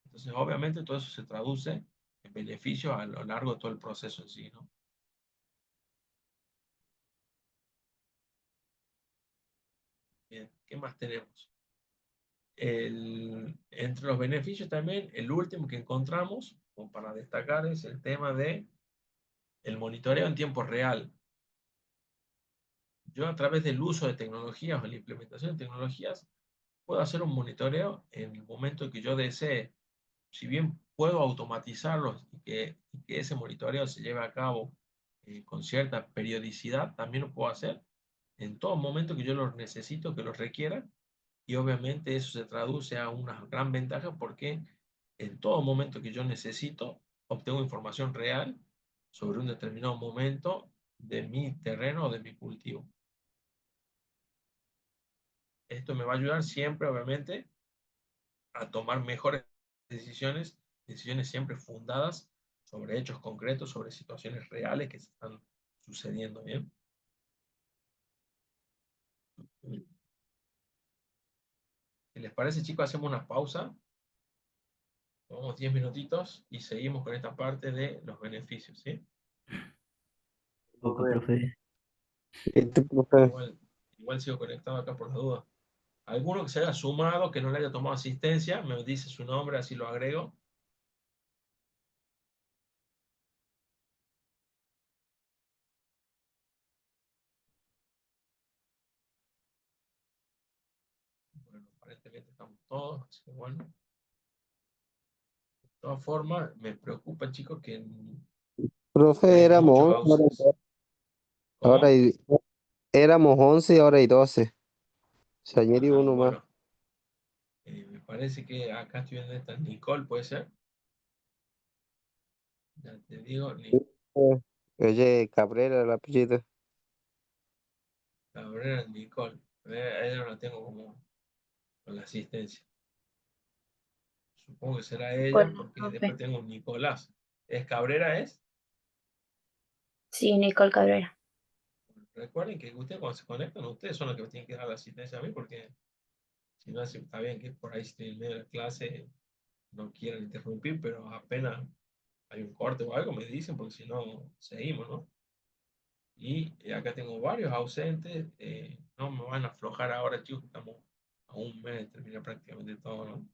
Entonces, obviamente, todo eso se traduce en beneficio a lo largo de todo el proceso en sí, ¿no? Bien, ¿qué más tenemos? Entre los beneficios también, el último que encontramos, como para destacar, es el tema de el monitoreo en tiempo real. Yo a través del uso de tecnologías o la implementación de tecnologías, puedo hacer un monitoreo en el momento que yo desee. Si bien puedo automatizarlos y que ese monitoreo se lleve a cabo con cierta periodicidad, también lo puedo hacer en todo momento que yo los necesito, que los requiera, y obviamente eso se traduce a una gran ventaja porque en todo momento que yo necesito, obtengo información real sobre un determinado momento de mi terreno o de mi cultivo. Esto me va a ayudar siempre, obviamente, a tomar mejores decisiones, decisiones siempre fundadas sobre hechos concretos, sobre situaciones reales que se están sucediendo, ¿bien? Si les parece, chicos, hacemos una pausa, tomamos 10 minutitos y seguimos con esta parte de los beneficios, ¿sí? Poco, profe. Este, profe. Igual sigo conectado acá por la duda. Alguno que se haya sumado, que no le haya tomado asistencia, me dice su nombre, así lo agrego. Bueno, aparentemente estamos todos, así que bueno. De todas formas, me preocupa, chicos, que Profe, hay éramos muchos 11, ausentes. ahora ¿Cómo? éramos 11 y ahora hay 12. Se añadió Ajá, uno más. bueno. Me parece que acá estoy viendo esta Nicole, ¿puede ser? Ya te digo, Oye, Cabrera, el apellido. Cabrera Nicole. A ella no la tengo como con la asistencia. Supongo que será ella Hola, porque después profe. tengo un Nicolás. ¿Es Cabrera, es? Sí, Nicole Cabrera. Recuerden que ustedes cuando se conectan, ustedes son los que tienen que dar la asistencia a mí porque si no, está bien que por ahí estoy en medio de la clase, no quieran interrumpir, pero apenas hay un corte o algo, me dicen porque si no, seguimos, ¿no? Y acá tengo varios ausentes. No me van a aflojar ahora, chicos. Estamos a un mes de terminar prácticamente todo, ¿no?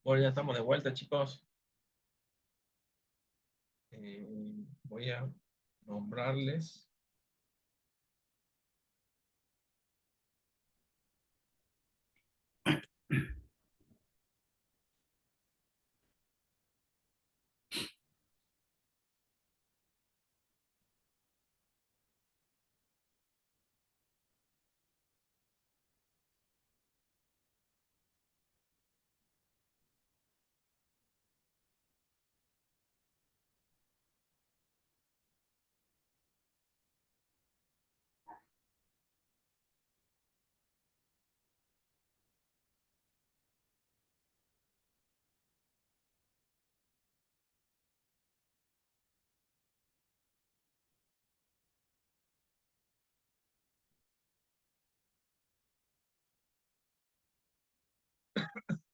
Bueno, ya estamos de vuelta, chicos. Voy a nombrarles.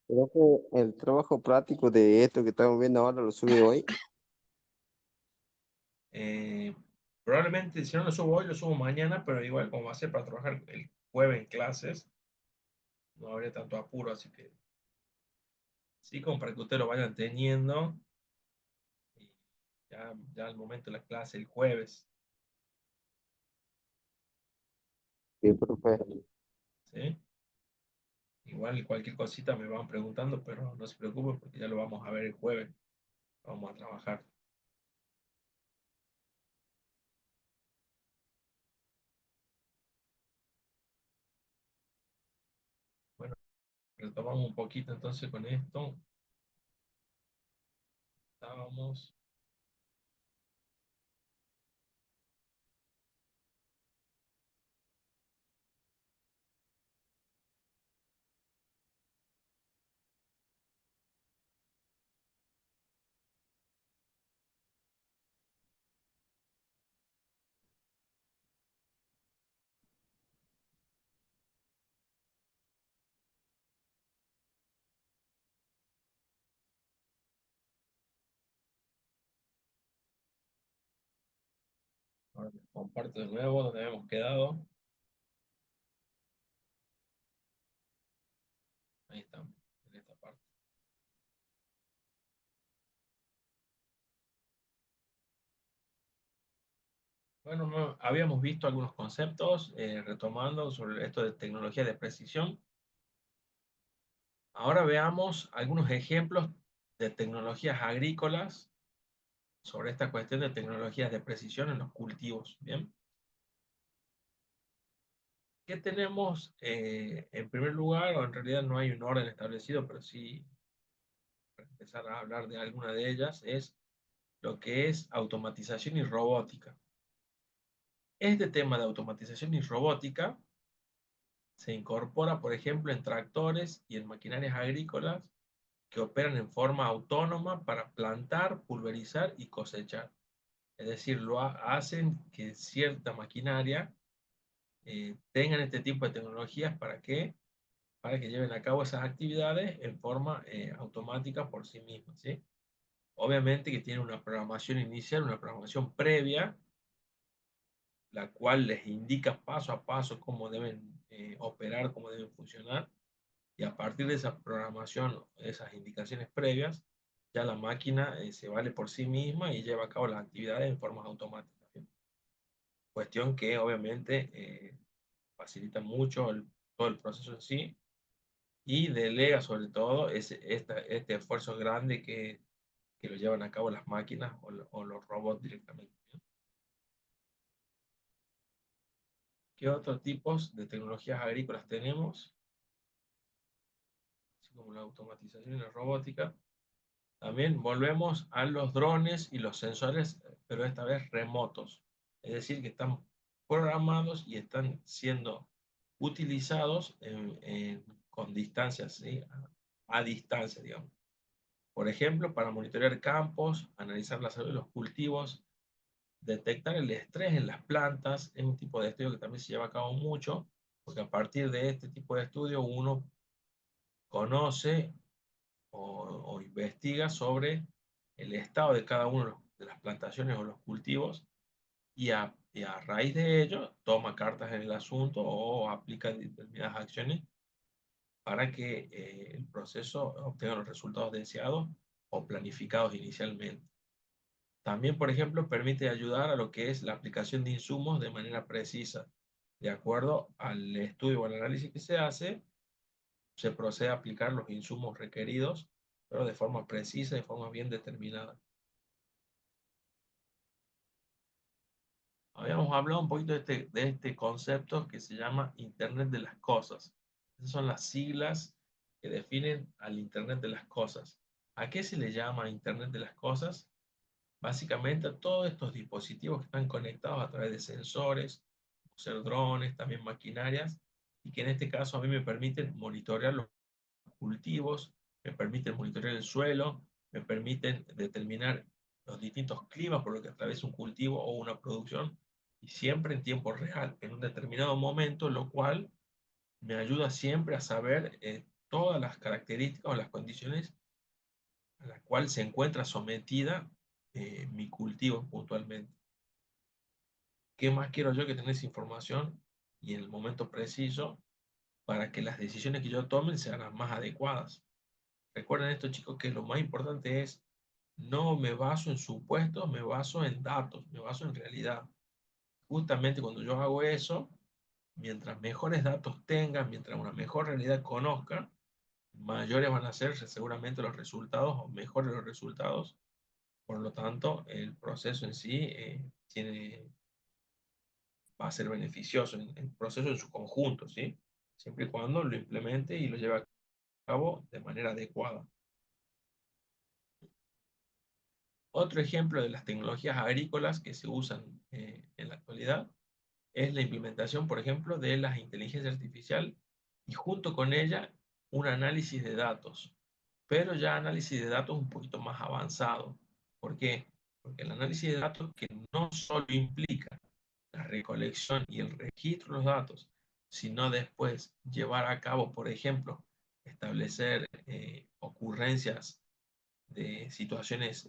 Creo que el trabajo práctico de esto que estamos viendo ahora lo sube hoy. Eh, Probablemente, si no lo subo hoy, lo subo mañana, pero igual como va a ser para trabajar el jueves en clases, no habría tanto apuro, así que sí, como para que ustedes lo vayan teniendo. Y ya al momento de la clase, el jueves, Sí, profe. ¿sí? Igual cualquier cosita me van preguntando, pero no se preocupen porque ya lo vamos a ver el jueves. Vamos a trabajar. Bueno, retomamos un poquito entonces con esto. Estábamos. Ahora les comparto de nuevo donde habíamos quedado. Ahí estamos, en esta parte. Bueno, habíamos visto algunos conceptos, retomando sobre esto de tecnología de precisión. Ahora veamos algunos ejemplos de tecnologías agrícolas sobre esta cuestión de tecnologías de precisión en los cultivos. Bien, ¿qué tenemos en primer lugar? O en realidad no hay un orden establecido, pero sí para empezar a hablar de alguna de ellas, es lo que es automatización y robótica. Este tema de automatización y robótica se incorpora, por ejemplo, en tractores y en maquinarias agrícolas que operan en forma autónoma para plantar, pulverizar y cosechar. Es decir, hacen que cierta maquinaria tengan este tipo de tecnologías para que lleven a cabo esas actividades en forma automática por sí mismas, ¿sí? Obviamente que tiene una programación inicial, una programación previa, la cual les indica paso a paso cómo deben operar, cómo deben funcionar, y a partir de esa programación, esas indicaciones previas, ya la máquina se vale por sí misma y lleva a cabo las actividades en forma automática. ¿Sí? Cuestión que obviamente facilita mucho todo el proceso en sí y delega sobre todo este esfuerzo grande que lo llevan a cabo las máquinas o los robots directamente. ¿Sí? ¿Qué otros tipos de tecnologías agrícolas tenemos? Así como la automatización y la robótica. También volvemos a los drones y los sensores, pero esta vez remotos. Es decir, que están programados y están siendo utilizados con distancias, ¿sí? A distancia, digamos. Por ejemplo, para monitorear campos, analizar la salud de los cultivos, detectar el estrés en las plantas. Es un tipo de estudio que también se lleva a cabo mucho, porque a partir de este tipo de estudio uno conoce o investiga sobre el estado de cada uno de las plantaciones o los cultivos y a raíz de ello toma cartas en el asunto o aplica determinadas acciones para que el proceso obtenga los resultados deseados o planificados inicialmente. También, por ejemplo, permite ayudar a lo que es la aplicación de insumos de manera precisa. De acuerdo al estudio o al análisis que se hace, se procede a aplicar los insumos requeridos, pero de forma precisa, de forma bien determinada. Habíamos hablado un poquito de este concepto que se llama Internet de las Cosas. Esas son las siglas que definen al Internet de las Cosas. ¿A qué se le llama Internet de las Cosas? Básicamente a todos estos dispositivos que están conectados a través de sensores, ser drones, también maquinarias, y que en este caso a mí me permiten monitorear los cultivos, me permiten monitorear el suelo, me permiten determinar los distintos climas por los que atraviesa un cultivo o una producción, y siempre en tiempo real, en un determinado momento, lo cual me ayuda siempre a saber todas las características o las condiciones a las cuales se encuentra sometida mi cultivo puntualmente. ¿Qué más quiero yo que tener esa información y en el momento preciso para que las decisiones que yo tome sean las más adecuadas? Recuerden esto, chicos, que lo más importante es no me baso en supuestos, me baso en datos, me baso en realidad. Justamente cuando yo hago eso, mientras mejores datos tengan, mientras una mejor realidad conozca, mayores van a ser seguramente los resultados o mejores los resultados. Por lo tanto, el proceso en sí va a ser beneficioso, el proceso en su conjunto, ¿sí? Siempre y cuando lo implemente y lo lleve a cabo de manera adecuada. Otro ejemplo de las tecnologías agrícolas que se usan en la actualidad es la implementación, por ejemplo, de la inteligencia artificial y junto con ella un análisis de datos, pero ya análisis de datos un poquito más avanzado. ¿Por qué? Porque el análisis de datos que no solo implica la recolección y el registro de los datos, sino después llevar a cabo, por ejemplo, establecer ocurrencias de situaciones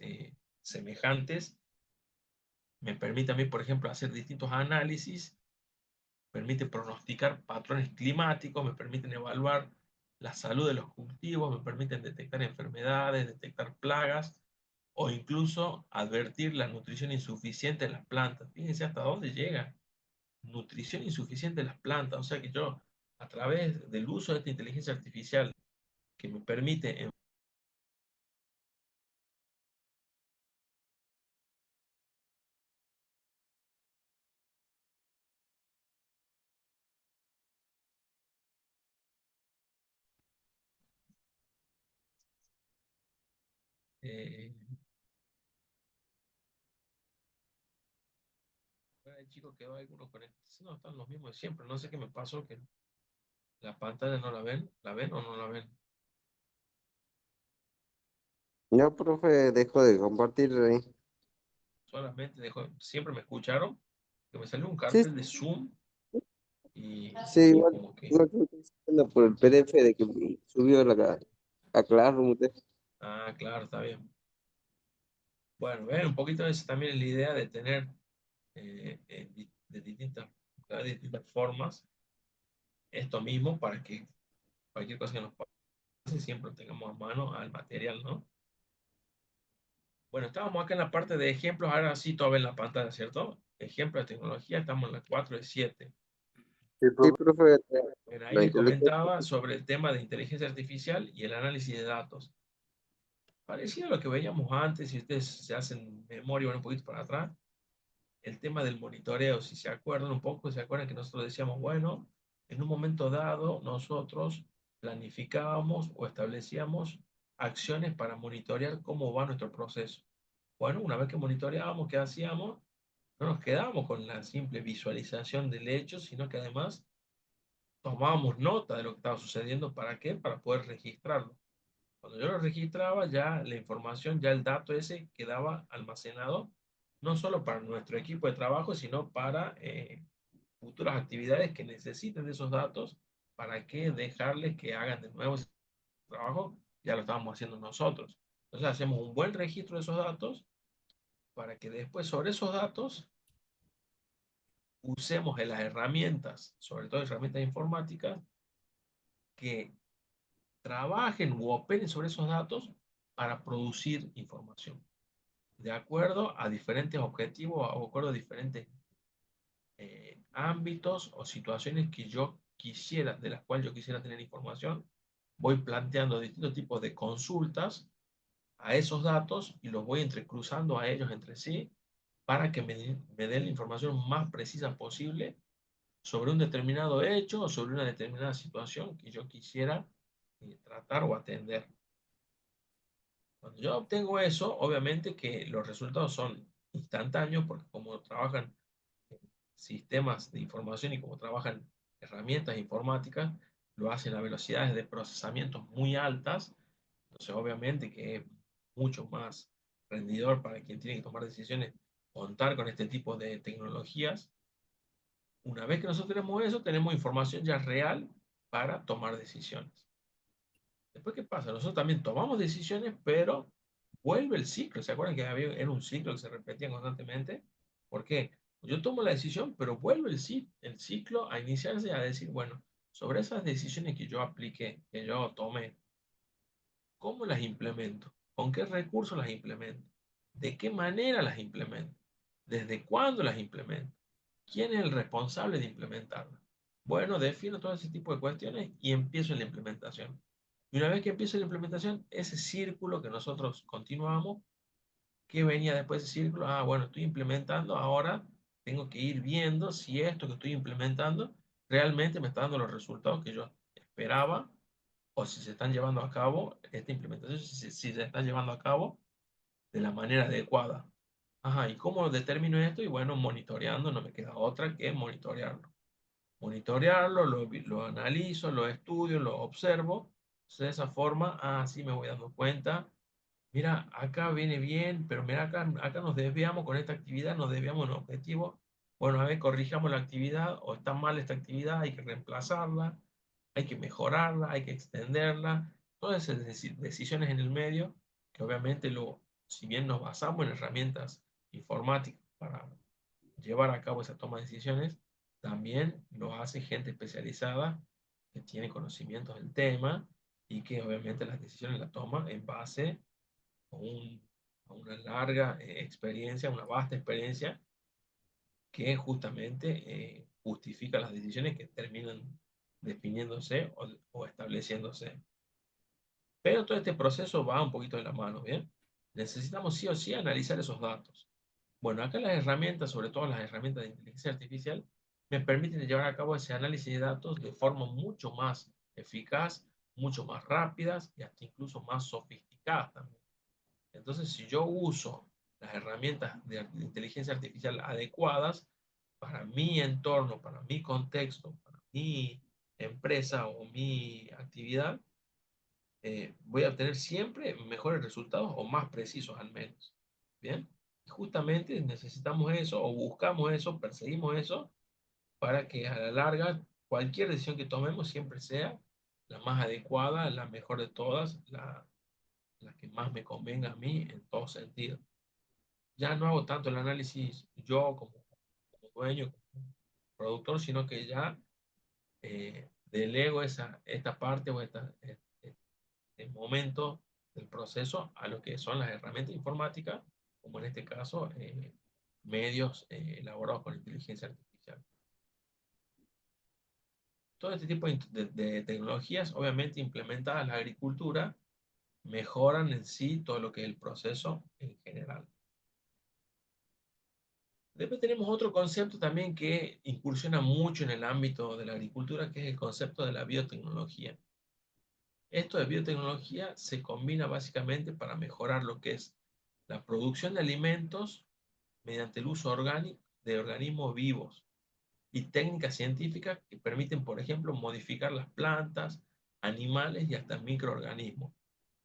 semejantes, me permite a mí, por ejemplo, hacer distintos análisis, permite pronosticar patrones climáticos, me permiten evaluar la salud de los cultivos, me permiten detectar enfermedades, detectar plagas o incluso advertir la nutrición insuficiente de las plantas. Fíjense hasta dónde llega. Nutrición insuficiente de las plantas. O sea que yo, a través del uso de esta inteligencia artificial que me permite eh, el chico quedó algunos con este. No, están los mismos de siempre. No sé qué me pasó, que la pantalla no la ven o no la ven. Yo, profe, dejo de compartir ahí. Solamente dejó, siempre me escucharon, que me salió un Sí, cartel de Zoom sí, y igual, como que, igual que estoy diciendo por el PDF de que subió a Classroom usted. ah, claro, está bien. Bueno, ven, un poquito de eso también es la idea de tener de distintas formas esto mismo para que cualquier cosa que nos pase siempre tengamos a mano al material, ¿no? Bueno, estábamos acá en la parte de ejemplos, ahora sí todo en la pantalla, ¿cierto? Ejemplos de tecnología, estamos en la 4 de 7. Sí, Sí, profe. profe, Bueno, ahí la les inteligencia. comentaba sobre el tema de inteligencia artificial y el análisis de datos. Parecido a lo que veíamos antes, si ustedes se hacen memoria, van un poquito para atrás, el tema del monitoreo, si se acuerdan un poco, se acuerdan que nosotros decíamos, bueno, en un momento dado nosotros planificábamos o establecíamos acciones para monitorear cómo va nuestro proceso. Bueno, una vez que monitoreábamos, ¿qué hacíamos? No nos quedábamos con la simple visualización del hecho, sino que además tomábamos nota de lo que estaba sucediendo. ¿Para qué? Para poder registrarlo. Cuando yo lo registraba, ya la información, ya el dato ese quedaba almacenado, no solo para nuestro equipo de trabajo, sino para futuras actividades que necesiten de esos datos. ¿Para qué dejarles que hagan de nuevo ese trabajo? Ya lo estábamos haciendo nosotros. Entonces hacemos un buen registro de esos datos para que después sobre esos datos usemos en las herramientas, sobre todo herramientas informáticas, que trabajen u operen sobre esos datos para producir información, de acuerdo a diferentes objetivos, de acuerdo a diferentes ámbitos o situaciones que yo quisiera, de las cuales yo quisiera tener información. Voy planteando distintos tipos de consultas a esos datos y los voy entrecruzando a ellos entre sí para que me den la información más precisa posible sobre un determinado hecho o sobre una determinada situación que yo quisiera tratar o atender. Cuando yo obtengo eso, obviamente que los resultados son instantáneos porque como trabajan sistemas de información y como trabajan herramientas informáticas, lo hacen a velocidades de procesamiento muy altas. Entonces, obviamente que es mucho más rendidor para quien tiene que tomar decisiones contar con este tipo de tecnologías. Una vez que nosotros tenemos eso, tenemos información ya real para tomar decisiones. Después, ¿qué pasa? Nosotros también tomamos decisiones, pero vuelve el ciclo. ¿Se acuerdan que era un ciclo que se repetía constantemente? ¿Por qué? Yo tomo la decisión, pero vuelve el ciclo a iniciarse a decir, bueno, sobre esas decisiones que yo apliqué, que yo tomé, ¿cómo las implemento? ¿Con qué recursos las implemento? ¿De qué manera las implemento? ¿Desde cuándo las implemento? ¿Quién es el responsable de implementarlas? Bueno, defino todo ese tipo de cuestiones y empiezo en la implementación. Y una vez que empiezo la implementación, ese círculo que nosotros continuamos, ¿qué venía después de ese círculo? Ah, bueno, estoy implementando, ahora tengo que ir viendo si esto que estoy implementando realmente me está dando los resultados que yo esperaba o si se están llevando a cabo, esta implementación, si se está llevando a cabo de la manera adecuada. Ajá, ¿y cómo determino esto? Y bueno, monitoreando, no me queda otra que monitorearlo. Monitorearlo, lo analizo, lo estudio, lo observo. Entonces, de esa forma, sí me voy dando cuenta. Mira, acá viene bien, pero mira, acá nos desviamos con esta actividad, nos desviamos en un objetivo. Bueno, a ver, corrijamos la actividad o está mal esta actividad, hay que reemplazarla, hay que mejorarla, hay que extenderla. Todas esas decisiones en el medio, que obviamente si bien nos basamos en herramientas informáticas para llevar a cabo esa toma de decisiones, también lo hace gente especializada que tiene conocimientos del tema y que obviamente las decisiones las toma en base a, a una larga experiencia, una vasta experiencia que justamente justifica las decisiones que terminan definiéndose o estableciéndose. Pero todo este proceso va un poquito de la mano, ¿bien? Necesitamos sí o sí analizar esos datos. Bueno, acá las herramientas, sobre todo las herramientas de inteligencia artificial, me permiten llevar a cabo ese análisis de datos de forma mucho más eficaz, mucho más rápidas y hasta incluso más sofisticadas también. Entonces, si yo uso las herramientas de inteligencia artificial adecuadas para mi entorno, para mi contexto, para mi empresa o mi actividad, voy a obtener siempre mejores resultados o más precisos al menos. ¿Bien? Y justamente necesitamos eso o buscamos eso, perseguimos eso para que a la larga cualquier decisión que tomemos siempre sea la más adecuada, la mejor de todas, la que más me convenga a mí en todo sentido. Ya no hago tanto el análisis yo como dueño, como productor, sino que ya delego esta parte o este momento del proceso a lo que son las herramientas informáticas, como en este caso medios elaborados con inteligencia artificial. Todo este tipo de tecnologías, obviamente implementadas en la agricultura, mejoran en sí todo lo que es el proceso en general. Después tenemos otro concepto también que incursiona mucho en el ámbito de la agricultura, que es el concepto de la biotecnología. Esto de biotecnología se combina básicamente para mejorar lo que es la producción de alimentos mediante el uso orgánico de organismos vivos y técnicas científicas que permiten, por ejemplo, modificar las plantas, animales y hasta microorganismos.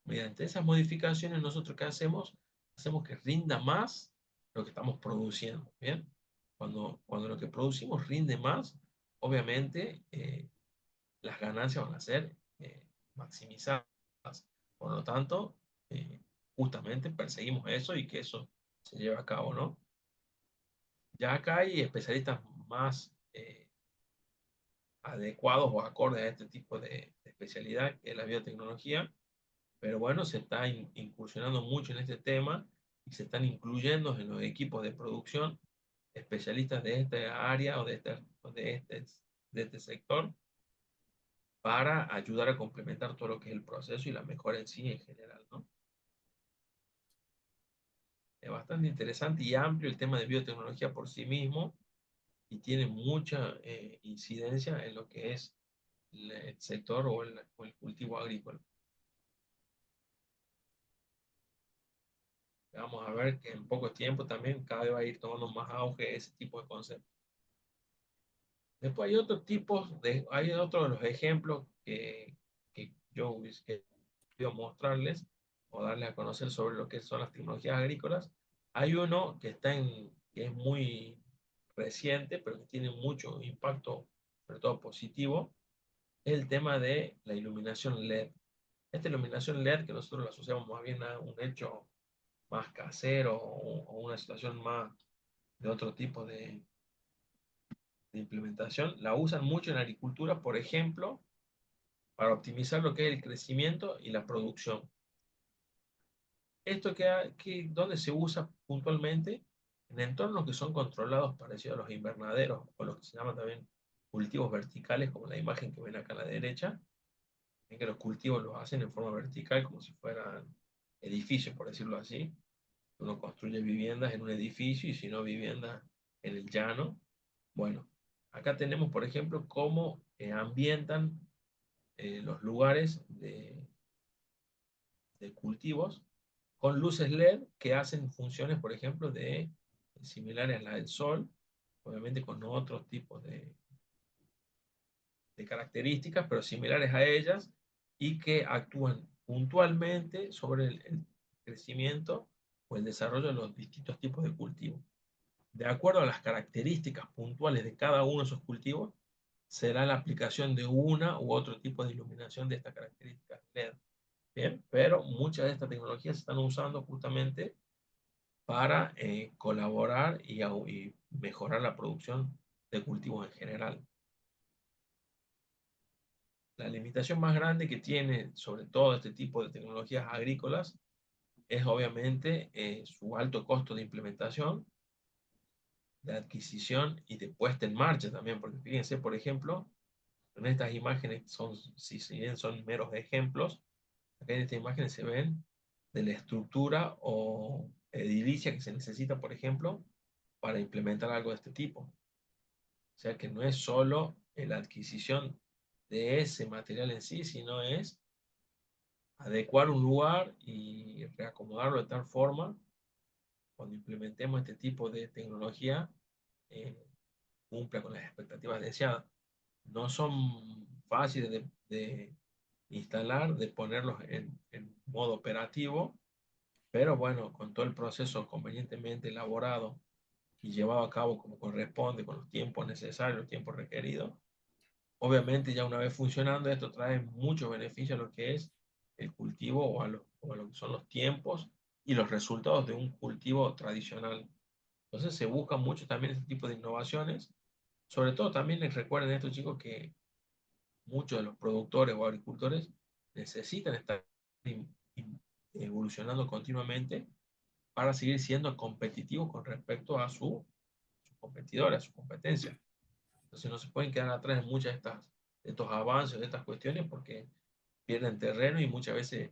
Mediante esas modificaciones, nosotros ¿qué hacemos? Hacemos que rinda más lo que estamos produciendo, ¿bien? Cuando lo que producimos rinde más, obviamente las ganancias van a ser maximizadas. Por lo tanto, justamente perseguimos eso y que eso se lleve a cabo, ¿no? Ya acá hay especialistas más adecuados o acordes a este tipo de especialidad, que es la biotecnología, pero bueno, se está incursionando mucho en este tema y se están incluyendo en los equipos de producción especialistas de esta área de este sector para ayudar a complementar todo lo que es el proceso y la mejora en sí en general, ¿no? Es bastante interesante y amplio el tema de biotecnología por sí mismo y tiene mucha incidencia en lo que es el sector o el cultivo agrícola. Vamos a ver que en poco tiempo también cada vez va a ir tomando más auge ese tipo de conceptos. Después hay otros tipos hay otros de los ejemplos que yo quiero mostrarles o darles a conocer sobre lo que son las tecnologías agrícolas. Hay uno que es muy reciente, pero que tiene mucho impacto, sobre todo positivo, es el tema de la iluminación LED. Esta iluminación LED que nosotros la asociamos más bien a un hecho más casero o una situación más de otro tipo de implementación, la usan mucho en agricultura, por ejemplo, para optimizar lo que es el crecimiento y la producción. Esto ¿dónde se usa puntualmente? En entornos que son controlados parecidos a los invernaderos o lo que se llaman también cultivos verticales, como la imagen que ven acá a la derecha, en que los cultivos los hacen en forma vertical, como si fueran edificios, por decirlo así. Uno construye viviendas en un edificio y si no viviendas en el llano. Bueno, acá tenemos, por ejemplo, cómo ambientan los lugares de cultivos con luces LED que hacen funciones, por ejemplo, similares a las del sol, obviamente con otros tipos de características, pero similares a ellas, y que actúan puntualmente sobre el crecimiento o el desarrollo de los distintos tipos de cultivos. De acuerdo a las características puntuales de cada uno de esos cultivos, será la aplicación de una u otro tipo de iluminación de estas características LED. Bien, pero muchas de estas tecnologías se están usando justamente para colaborar y mejorar la producción de cultivos en general. La limitación más grande que tiene sobre todo este tipo de tecnologías agrícolas es obviamente su alto costo de implementación, de adquisición y de puesta en marcha también, porque fíjense, por ejemplo, en estas imágenes si bien son meros ejemplos, acá en estas imágenes se ven de la estructura o edilicia que se necesita, por ejemplo, para implementar algo de este tipo. O sea que no es solo la adquisición de ese material en sí, sino es adecuar un lugar y reacomodarlo de tal forma, cuando implementemos este tipo de tecnología, eh, cumpla con las expectativas deseadas. No son fáciles de instalar, de ponerlos en modo operativo, pero bueno, con todo el proceso convenientemente elaborado y llevado a cabo como corresponde, con los tiempos necesarios, los tiempos requeridos, obviamente ya una vez funcionando, esto trae mucho beneficio a lo que es el cultivo o a lo que son los tiempos y los resultados de un cultivo tradicional. Entonces se busca mucho también este tipo de innovaciones. Sobre todo también les recuerden a estos chicos que muchos de los productores o agricultores necesitan estar evolucionando continuamente para seguir siendo competitivos con respecto a sus competidores, a su competencia. Entonces no se pueden quedar atrás en muchas de estos avances, de estas cuestiones, porque pierden terreno y muchas veces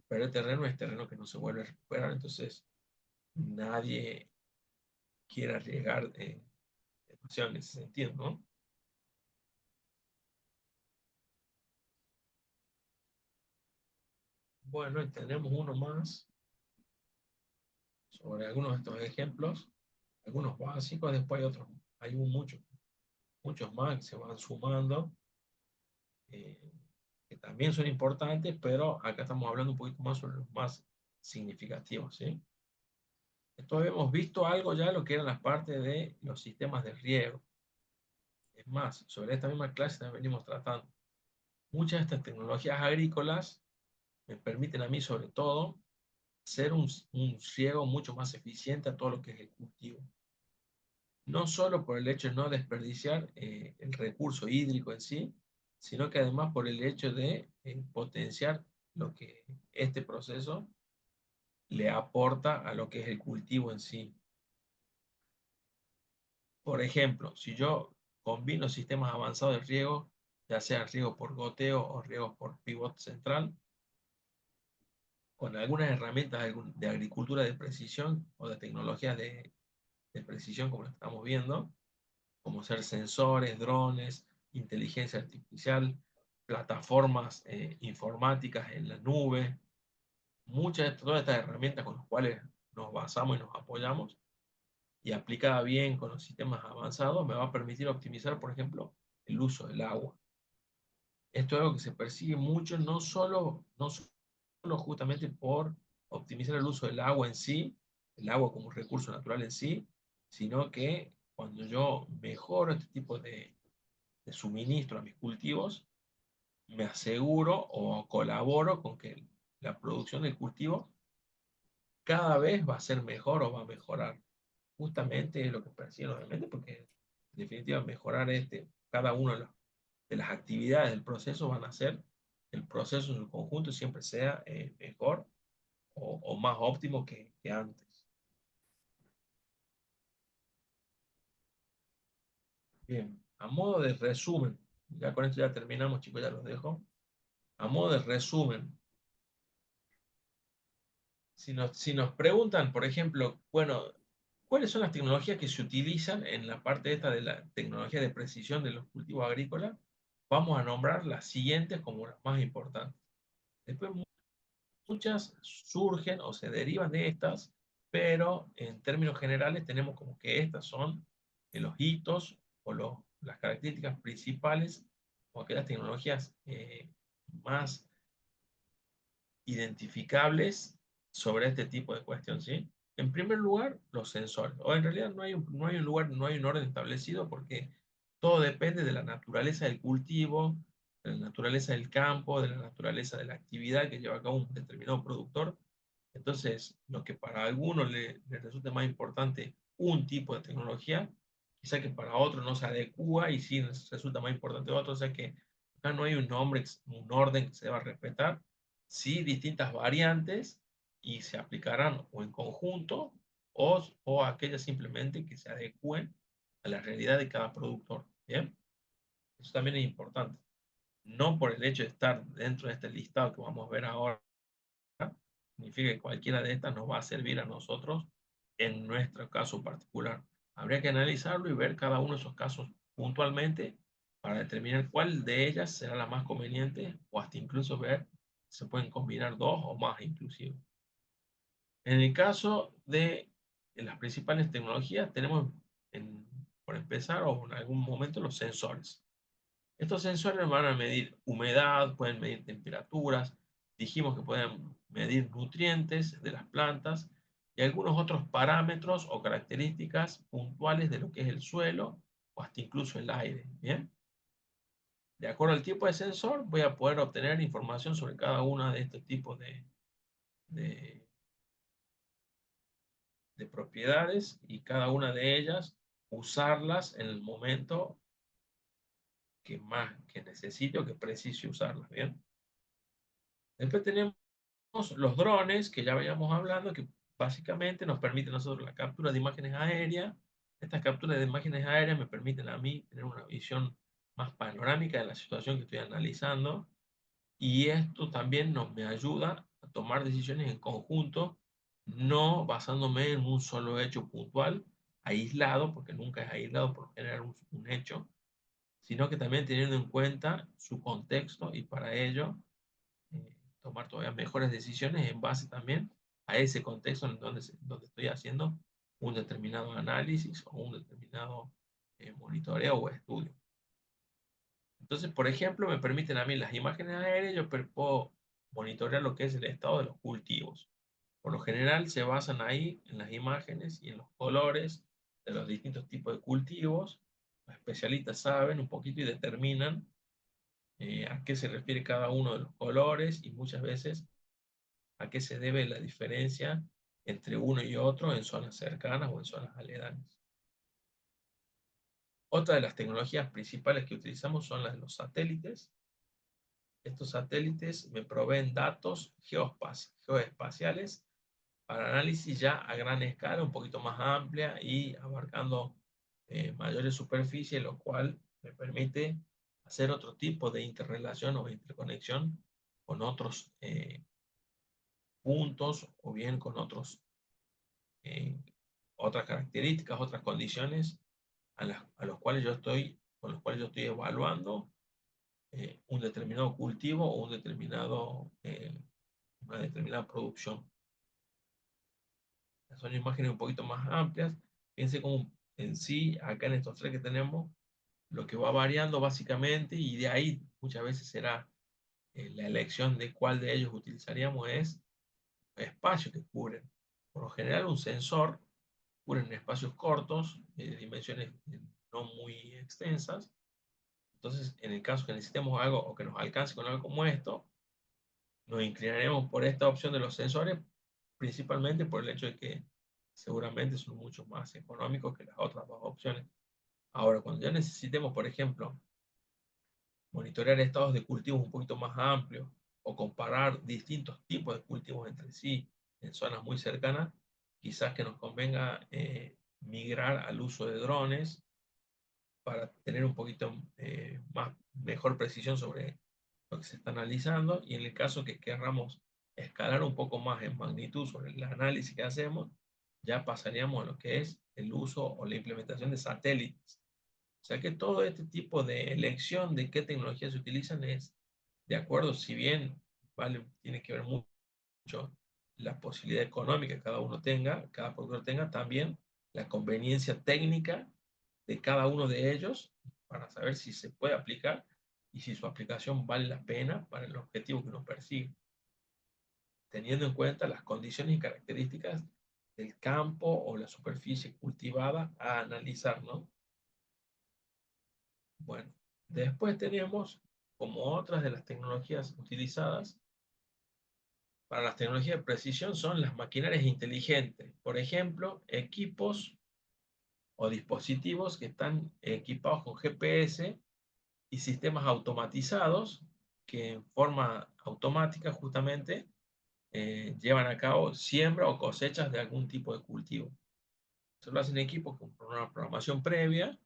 perder terreno es terreno que no se vuelve a recuperar. Entonces nadie quiere arriesgar demasiado en ese sentido, ¿no? Bueno, y tenemos uno más sobre algunos de estos ejemplos, algunos básicos, después hay muchos más que se van sumando, eh, que también son importantes, pero acá estamos hablando un poquito más sobre los más significativos, ¿sí? Esto habíamos visto algo ya lo que eran las partes de los sistemas de riego. Es más, sobre esta misma clase también venimos tratando. Muchas de estas tecnologías agrícolas me permiten a mí, sobre todo, hacer un riego mucho más eficiente a todo lo que es el cultivo. No solo por el hecho de no desperdiciar el recurso hídrico en sí, sino que además por el hecho de potenciar lo que este proceso le aporta a lo que es el cultivo en sí. Por ejemplo, si yo combino sistemas avanzados de riego, ya sea riego por goteo o riego por pivot central, con algunas herramientas de agricultura de precisión o de tecnologías de precisión como lo estamos viendo, como ser sensores, drones, inteligencia artificial, plataformas informáticas en la nube, todas estas herramientas con las cuales nos basamos y nos apoyamos, y aplicada bien con los sistemas avanzados, me va a permitir optimizar, por ejemplo, el uso del agua. Esto es algo que se persigue mucho, no solo justamente por optimizar el uso del agua en sí, el agua como recurso natural en sí, sino que cuando yo mejoro este tipo de suministro a mis cultivos, me aseguro o colaboro con que la producción del cultivo cada vez va a ser mejor o va a mejorar. Justamente es lo que persiguen, obviamente, porque en definitiva mejorar cada una de las actividades del proceso van a hacer que el proceso en su conjunto siempre sea mejor o más óptimo que antes. Bien, a modo de resumen, ya con esto ya terminamos, chicos, ya los dejo. A modo de resumen, si nos preguntan, por ejemplo, bueno, ¿cuáles son las tecnologías que se utilizan en la parte esta de la tecnología de precisión de los cultivos agrícolas? Vamos a nombrar las siguientes como las más importantes. Después muchas surgen o se derivan de estas, pero en términos generales tenemos como que estas son los hitos o las características principales o aquellas tecnologías más identificables sobre este tipo de cuestión, ¿sí? En primer lugar, los sensores. O en realidad no hay un lugar, no hay un orden establecido porque todo depende de la naturaleza del cultivo, de la naturaleza del campo, de la naturaleza de la actividad que lleva a cabo un determinado productor. Entonces, lo que para algunos le resulta más importante un tipo de tecnología, quizá que para otro no se adecua y sí resulta más importante otro. O sea que acá no hay un nombre, un orden que se deba respetar, sí distintas variantes y se aplicarán o en conjunto o aquellas simplemente que se adecúen a la realidad de cada productor. ¿Bien? Eso también es importante. No por el hecho de estar dentro de este listado que vamos a ver ahora, significa que cualquiera de estas nos va a servir a nosotros en nuestro caso particular. Habría que analizarlo y ver cada uno de esos casos puntualmente para determinar cuál de ellas será la más conveniente o hasta incluso ver si se pueden combinar dos o más inclusive. En el caso de las principales tecnologías tenemos por empezar o en algún momento los sensores. Estos sensores van a medir humedad, pueden medir temperaturas, dijimos que pueden medir nutrientes de las plantas y algunos otros parámetros o características puntuales de lo que es el suelo o hasta incluso el aire. ¿Bien? De acuerdo al tipo de sensor, voy a poder obtener información sobre cada uno de estos tipos de, de propiedades y cada una de ellas usarlas en el momento que necesite o que precise usarlas. ¿Bien? Después tenemos los drones, que ya veníamos hablando, que básicamente nos permiten a nosotros la captura de imágenes aéreas. Estas capturas de imágenes aéreas me permiten a mí tener una visión más panorámica de la situación que estoy analizando. Y esto también me ayuda a tomar decisiones en conjunto, no basándome en un solo hecho puntual, aislado, porque nunca es aislado por generar un hecho, sino que también teniendo en cuenta su contexto y para ello tomar todavía mejores decisiones en base también a ese contexto en donde estoy haciendo un determinado análisis o un determinado monitoreo o estudio. Entonces, por ejemplo, me permiten a mí las imágenes aéreas, yo puedo monitorear lo que es el estado de los cultivos. Por lo general se basan ahí en las imágenes y en los colores de los distintos tipos de cultivos. Los especialistas saben un poquito y determinan a qué se refiere cada uno de los colores y muchas veces a qué se debe la diferencia entre uno y otro en zonas cercanas o en zonas aledañas. Otra de las tecnologías principales que utilizamos son las de los satélites. Estos satélites me proveen datos geoespaciales para análisis ya a gran escala, un poquito más amplia y abarcando mayores superficies, lo cual me permite hacer otro tipo de interrelación o interconexión con otros puntos o bien con otras características, otras condiciones a los cuales con los cuales yo estoy evaluando un determinado cultivo o una determinada producción. Son imágenes un poquito más amplias. Fíjense como en sí, acá en estos tres que tenemos, lo que va variando básicamente, y de ahí muchas veces será la elección de cuál de ellos utilizaríamos, es el espacio que cubren. Por lo general, un sensor cubren espacios cortos, de dimensiones no muy extensas. Entonces, en el caso que necesitemos algo o que nos alcance con algo como esto, nos inclinaremos por esta opción de los sensores, principalmente por el hecho de que seguramente son mucho más económicos que las otras dos opciones. Ahora, cuando ya necesitemos, por ejemplo, monitorear estados de cultivos un poquito más amplios o comparar distintos tipos de cultivos entre sí en zonas muy cercanas, quizás que nos convenga migrar al uso de drones para tener un poquito mejor precisión sobre lo que se está analizando, y en el caso que querramos escalar un poco más en magnitud sobre el análisis que hacemos, ya pasaríamos a lo que es el uso o la implementación de satélites. O sea que todo este tipo de elección de qué tecnologías se utilizan es de acuerdo, si bien vale, tiene que ver mucho la posibilidad económica que cada uno tenga, cada productor tenga, también la conveniencia técnica de cada uno de ellos para saber si se puede aplicar y si su aplicación vale la pena para el objetivo que uno persigue, teniendo en cuenta las condiciones y características del campo o la superficie cultivada a analizar, ¿no? Bueno, después tenemos como otras de las tecnologías utilizadas para las tecnologías de precisión son las maquinarias inteligentes. Por ejemplo, equipos o dispositivos que están equipados con GPS y sistemas automatizados que en forma automática justamente llevan a cabo siembra o cosechas de algún tipo de cultivo. Eso lo hacen equipos con una programación previa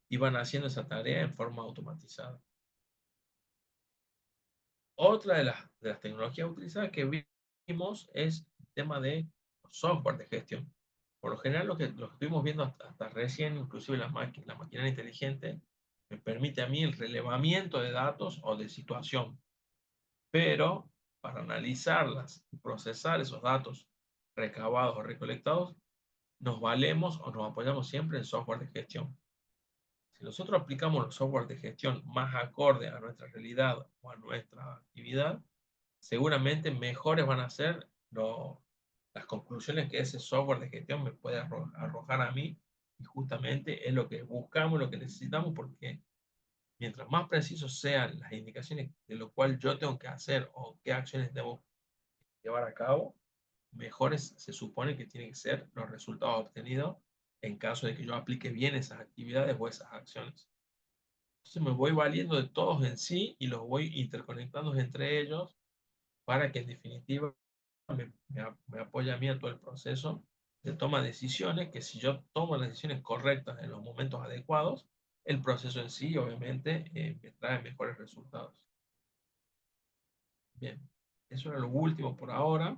y van haciendo esa tarea en forma automatizada. Otra de las tecnologías utilizadas que vimos es el tema de software de gestión. Por lo general, lo que estuvimos viendo hasta recién, inclusive la maquinaria inteligente, me permite a mí el relevamiento de datos o de situación. Pero para analizarlas y procesar esos datos recabados o recolectados, nos valemos o nos apoyamos siempre en software de gestión. Si nosotros aplicamos los software de gestión más acorde a nuestra realidad o a nuestra actividad, seguramente mejores van a ser las conclusiones que ese software de gestión me puede arrojar a mí, y justamente es lo que buscamos, lo que necesitamos, porque mientras más precisos sean las indicaciones de lo cual yo tengo que hacer o qué acciones debo llevar a cabo, mejores se supone que tienen que ser los resultados obtenidos en caso de que yo aplique bien esas actividades o esas acciones. Entonces me voy valiendo de todos en sí y los voy interconectando entre ellos para que en definitiva me apoye a mí en todo el proceso de toma de decisiones, que si yo tomo las decisiones correctas en los momentos adecuados, el proceso en sí obviamente me trae mejores resultados. Bien, eso era lo último por ahora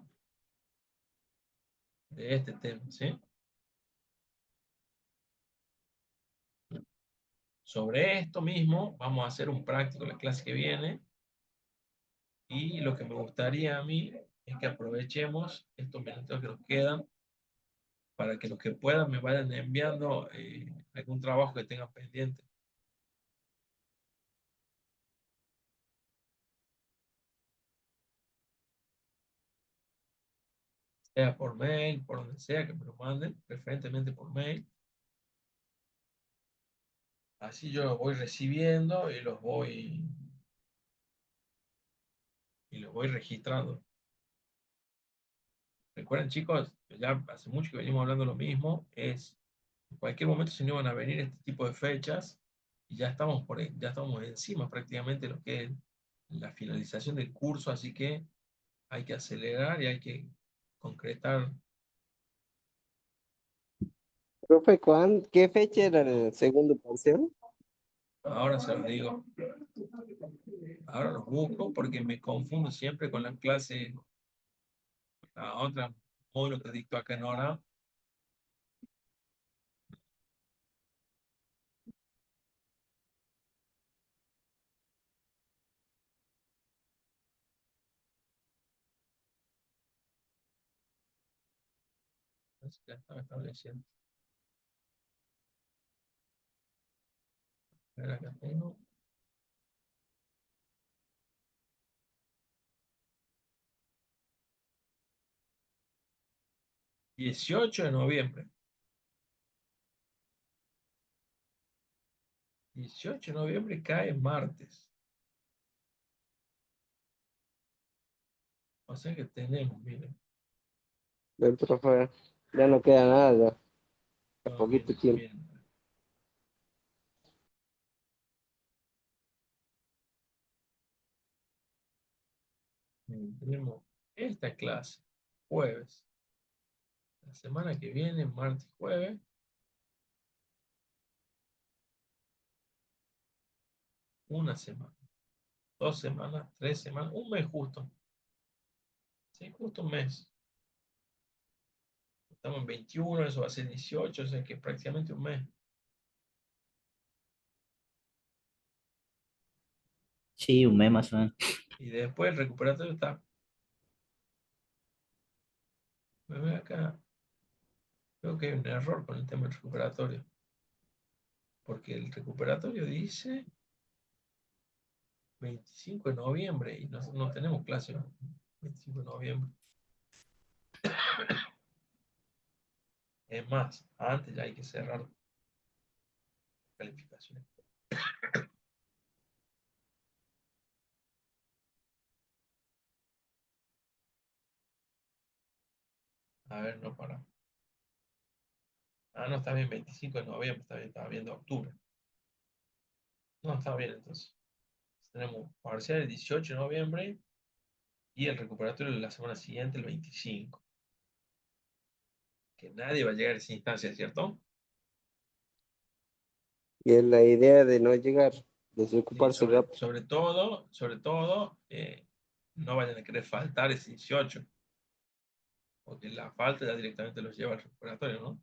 de este tema, ¿sí? Sobre esto mismo vamos a hacer un práctico en la clase que viene, y lo que me gustaría a mí es que aprovechemos estos minutos que nos quedan para que los que puedan me vayan enviando algún trabajo que tengan pendiente. Sea por mail, por donde sea que me lo manden, preferentemente por mail. Así yo los voy recibiendo y los voy registrando. Recuerden, chicos, ya hace mucho que venimos hablando lo mismo, en cualquier momento se nos van a venir este tipo de fechas y ya estamos encima prácticamente de lo que es la finalización del curso, así que hay que acelerar y hay que concretar. Profe, ¿qué fecha era el segundo parcial? Ahora se los digo, ahora los busco porque me confundo siempre con las clases, la otra módulo que dicto acá en hora. Ya estaba estableciendo. A ver, acá tengo. 18 de noviembre. 18 de noviembre cae martes. O sea que tenemos, miren. Del profe, ya no queda nada, ya No, poquito miren, tiempo. miren. Miren, tenemos esta clase, jueves. La semana que viene, martes y jueves, una semana, 2 semanas, 3 semanas, un mes justo. Sí, justo un mes. Estamos en 21, eso va a ser 18, o sea que prácticamente un mes. Sí, un mes más o menos. Y después el recuperatorio está. Me ve acá. Creo que hay un error con el tema del recuperatorio. Porque el recuperatorio dice 25 de noviembre y nosotros no tenemos clase el 25 de noviembre. Es más, antes ya hay que cerrar calificaciones. A ver, no para. Ah, no, está bien, 25 de noviembre, está bien, estaba viendo octubre. No, está bien entonces. Tenemos parcial el 18 de noviembre y el recuperatorio la semana siguiente, el 25. Que nadie va a llegar a esa instancia, ¿cierto? Y es la idea de no llegar, Sí, desocuparse sobre, rápido. sobre todo, no vayan a querer faltar ese 18, porque la falta ya directamente los lleva al recuperatorio, ¿no?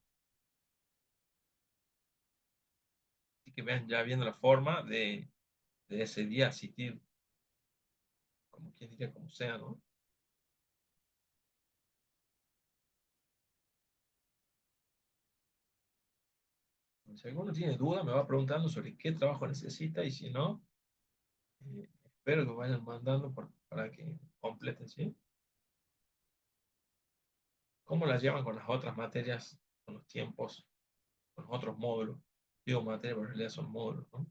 Así que vean ya viendo la forma de ese día asistir, como quien diría, como sea, ¿no? Si alguno tiene duda, me va preguntando sobre qué trabajo necesita y si no, espero que vayan mandando para que completen, ¿sí? ¿Cómo las llevan con las otras materias, con los tiempos, con los otros módulos? Digo materias, pero en realidad son módulos, ¿no?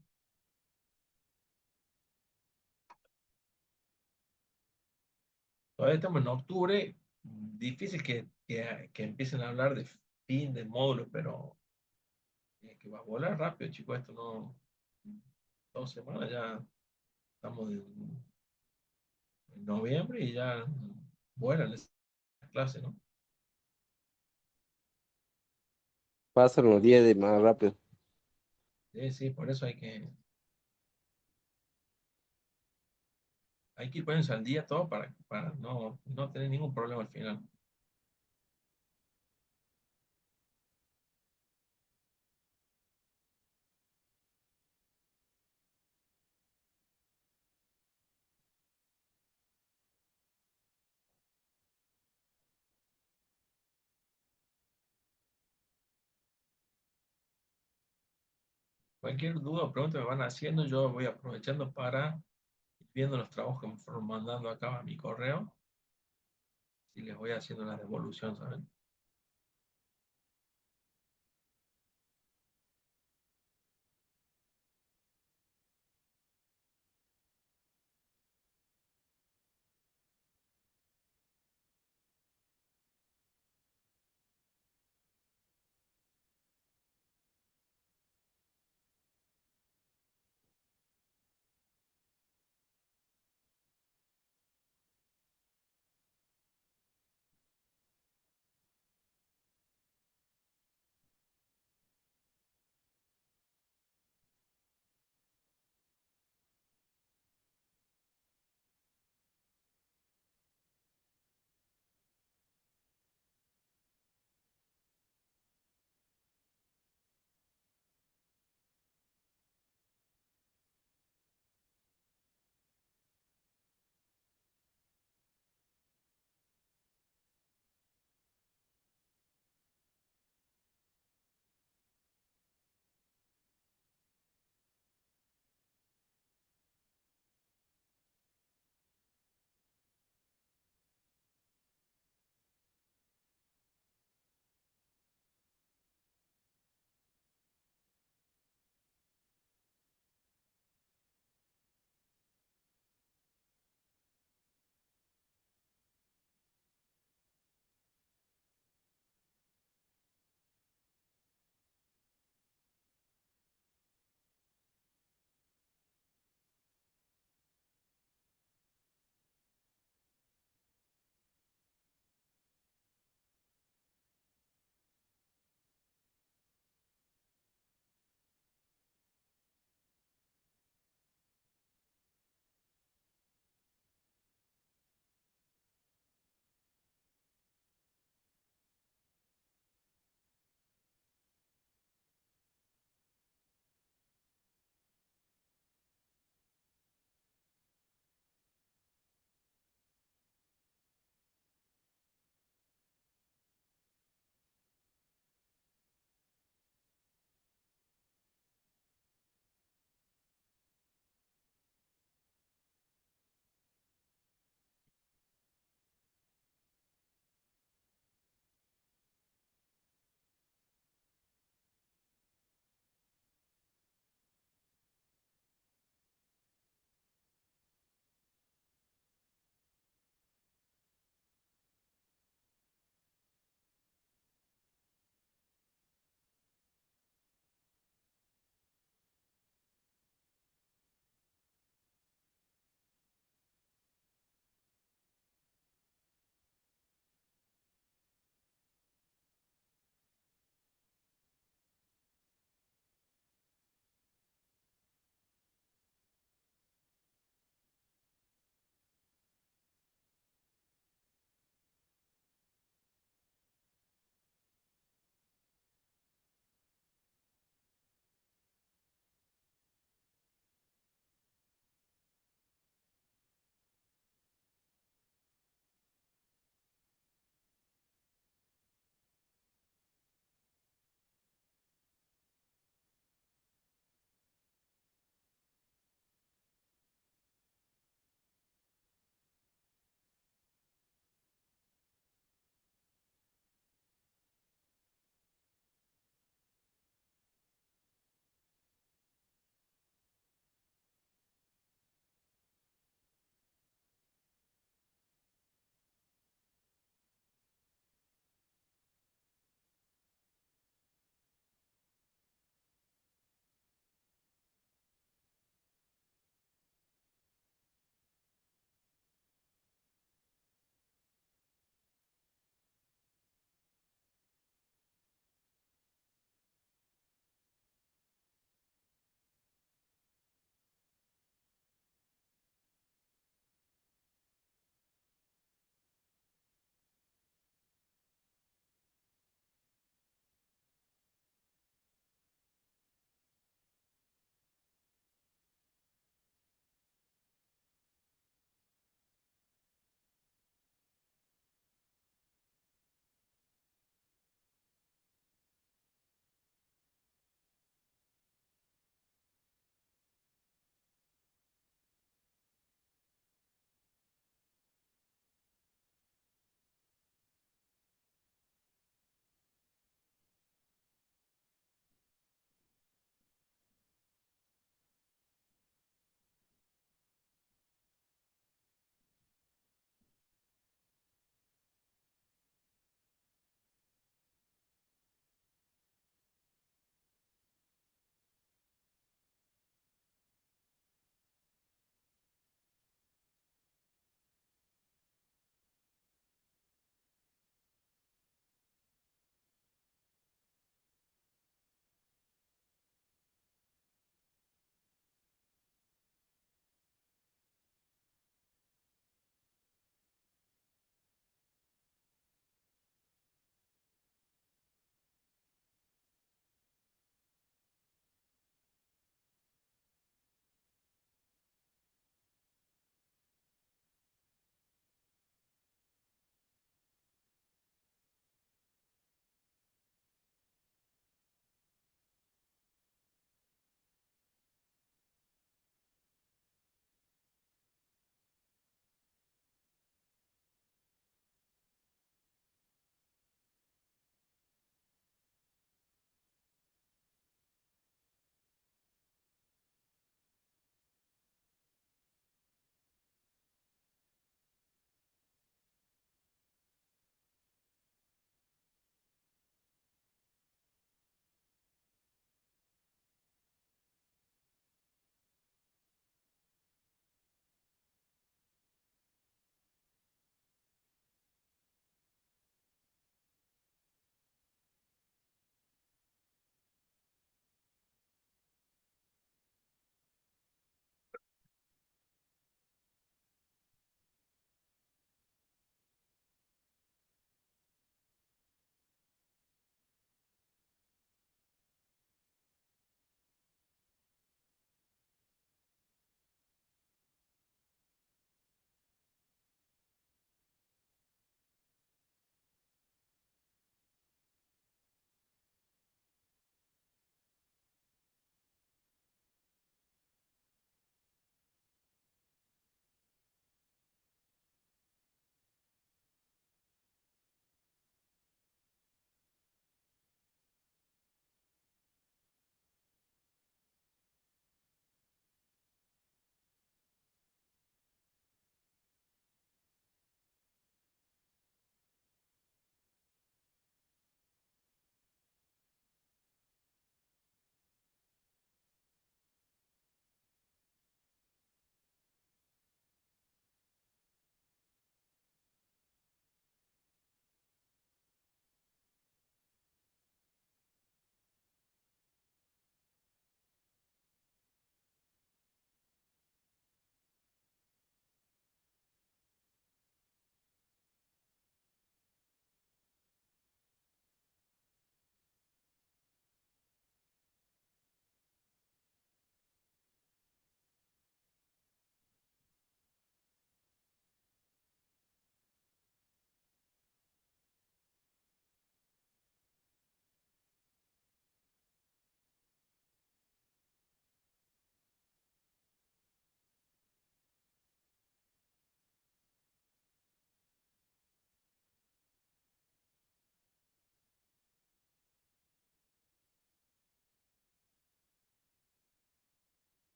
Todavía estamos en octubre, difícil que empiecen a hablar de fin de módulo, pero que va a volar rápido, chicos, esto no, 2 semanas ya estamos en noviembre y ya vuelan esas clases, ¿no? Pasan los días de más rápido. Sí, sí, por eso hay que ir poniéndose al día todo para no tener ningún problema al final. Cualquier duda o pregunta me van haciendo, yo voy aprovechando para ir viendo los trabajos que me fueron mandando acá a mi correo y les voy haciendo la devolución, ¿saben?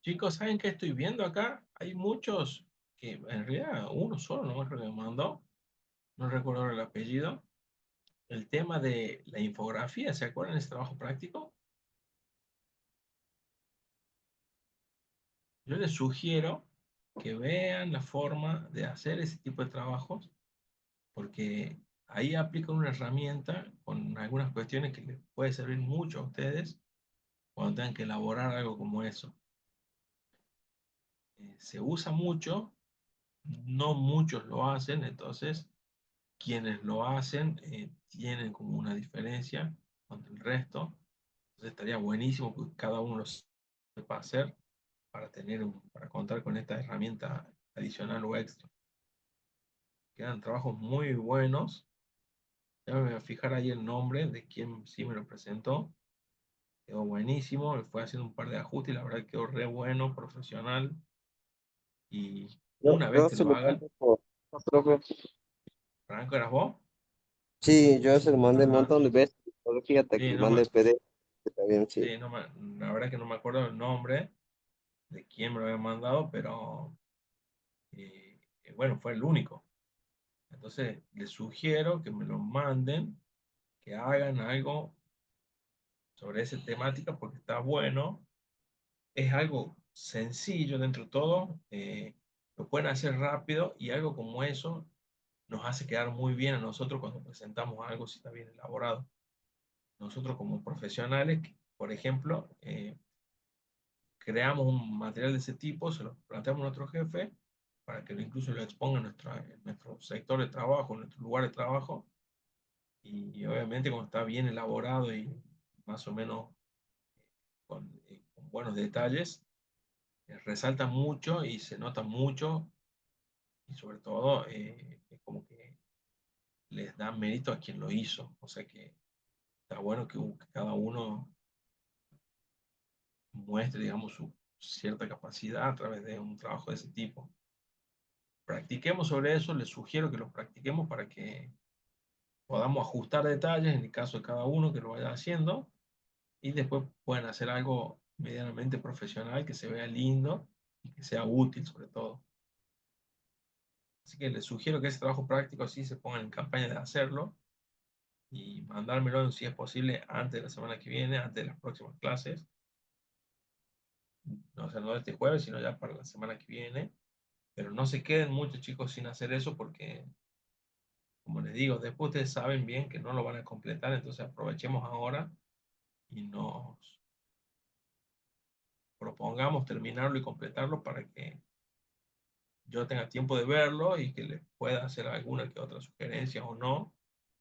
Chicos, ¿saben qué estoy viendo acá? Hay muchos que en realidad uno solo no creo que me mandó, no recuerdo ahora el apellido. El tema de la infografía, ¿se acuerdan de ese trabajo práctico? Yo les sugiero que vean la forma de hacer ese tipo de trabajos, porque ahí aplican una herramienta con algunas cuestiones que les puede servir mucho a ustedes cuando tengan que elaborar algo como eso. Se usa mucho, no muchos lo hacen, entonces quienes lo hacen tienen como una diferencia con el resto. Entonces estaría buenísimo que cada uno lo sepa hacer para para contar con esta herramienta adicional o extra. Quedan trabajos muy buenos. Ya me voy a fijar ahí el nombre de quien sí me lo presentó. Quedó buenísimo. Le fue haciendo un par de ajustes y la verdad que quedó re bueno, profesional. Y una vez Yo que se lo lo hagan, mandé por, profe. Franco, ¿eras vos? Sí, yo se lo mandé un Ajá. montón de veces, pero fíjate que Sí, le mandé PDF, está bien, sí. sí, la verdad que no me acuerdo el nombre de quién me lo había mandado, pero bueno, fue el único. Entonces, les sugiero que me lo manden, que hagan algo sobre esa temática porque está bueno. Es algo sencillo dentro de todo. Lo pueden hacer rápido y algo como eso nos hace quedar muy bien a nosotros cuando presentamos algo si está bien elaborado. Nosotros como profesionales, por ejemplo, creamos un material de ese tipo, se lo planteamos a nuestro jefe para que incluso lo exponga en nuestro sector de trabajo, en nuestro lugar de trabajo. Y obviamente cuando está bien elaborado y más o menos con buenos detalles, resalta mucho y se nota mucho y sobre todo es como que les da mérito a quien lo hizo. O sea que está bueno que cada uno muestre, digamos, su cierta capacidad a través de un trabajo de ese tipo. Practiquemos sobre eso, les sugiero que lo practiquemos para que podamos ajustar detalles en el caso de cada uno que lo vaya haciendo y después puedan hacer algo medianamente profesional que se vea lindo y que sea útil sobre todo. Así que les sugiero que ese trabajo práctico así se pongan en campaña de hacerlo y mandármelo si es posible antes de la semana que viene, antes de las próximas clases. No, o sea, no este jueves, sino ya para la semana que viene. Pero no se queden muchos chicos sin hacer eso porque, como les digo, después ustedes saben bien que no lo van a completar, entonces aprovechemos ahora y nos propongamos terminarlo y completarlo para que yo tenga tiempo de verlo y que les pueda hacer alguna que otra sugerencia o no,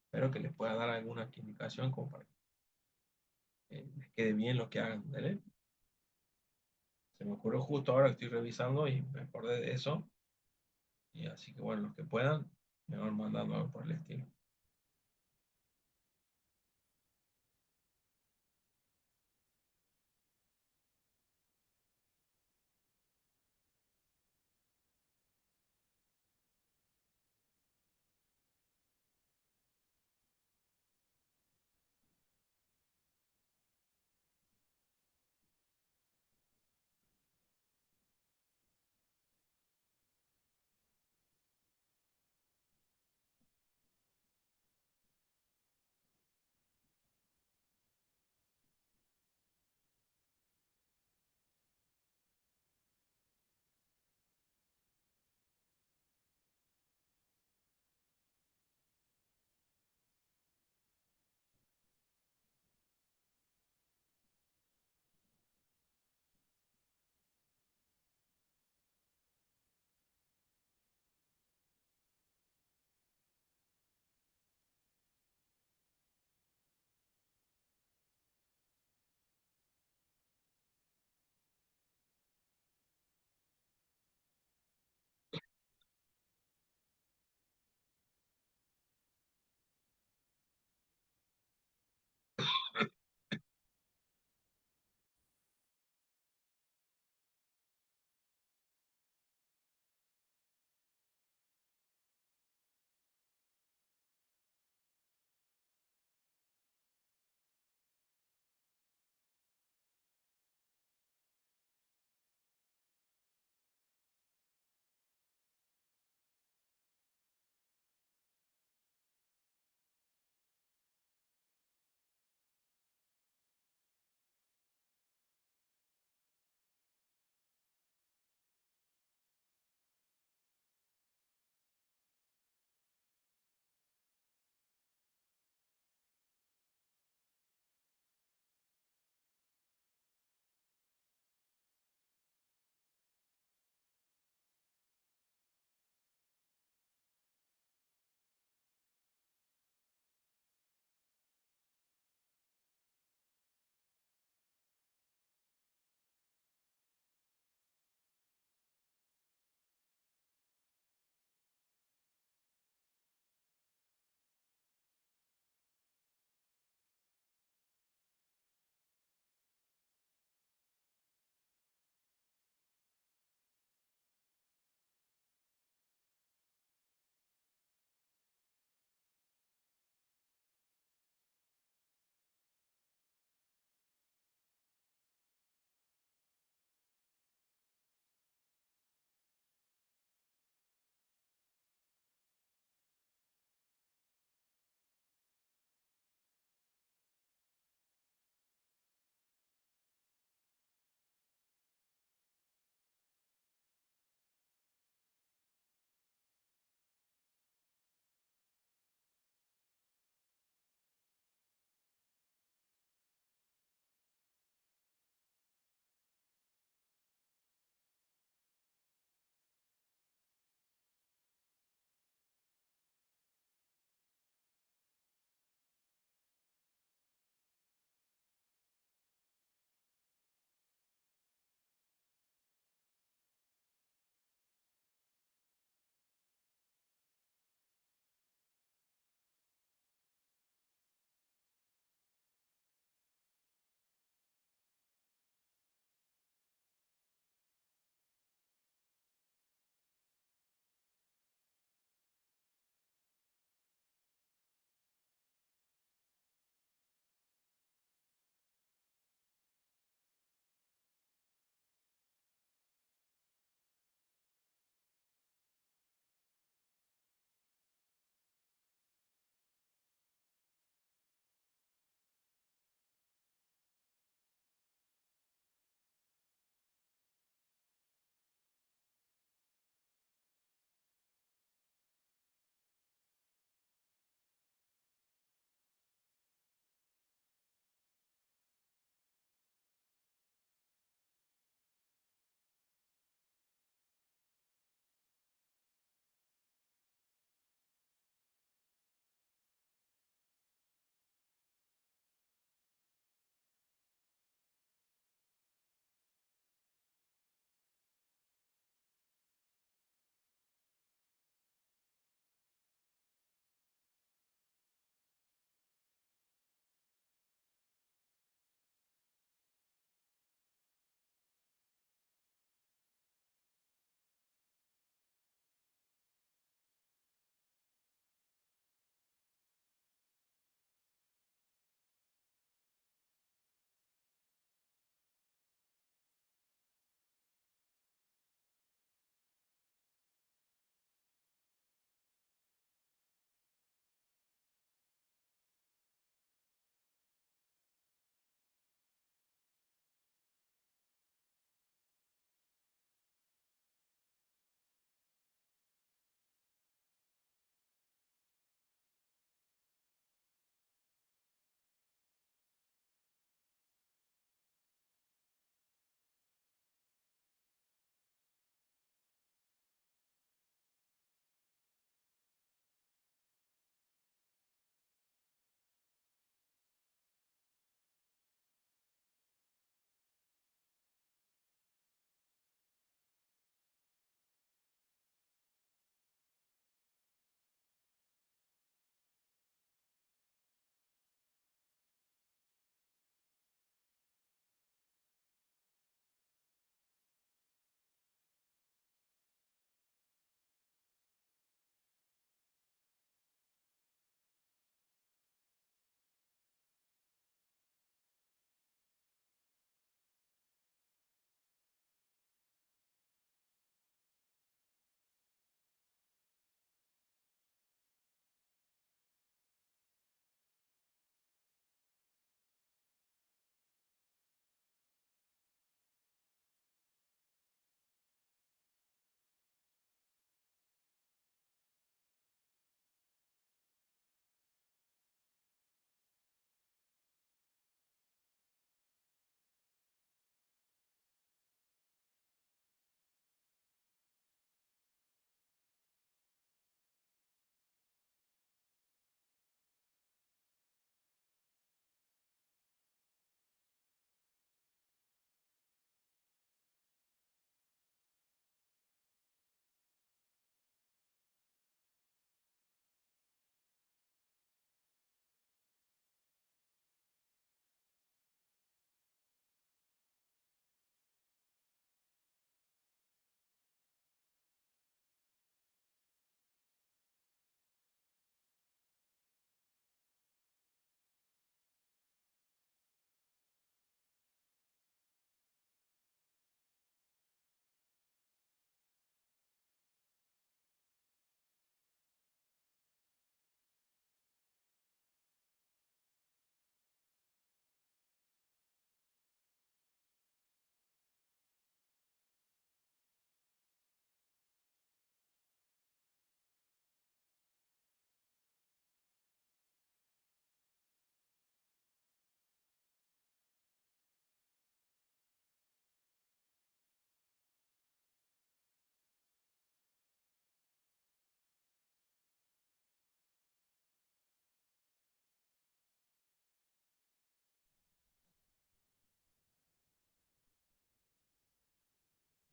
pero que les pueda dar alguna indicación como para que les quede bien lo que hagan, ¿vale? Se me ocurrió justo ahora que estoy revisando y me acordé de eso. Y así que bueno, los que puedan, me van mandando algo por el estilo.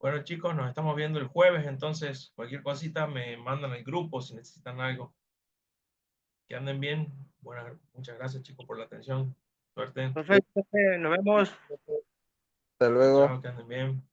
Bueno, chicos, nos estamos viendo el jueves, entonces cualquier cosita me mandan al grupo si necesitan algo. Que anden bien. Bueno, muchas gracias, chicos, por la atención. Suerte. Perfecto, nos vemos. Hasta Chao, luego. chao, que anden bien.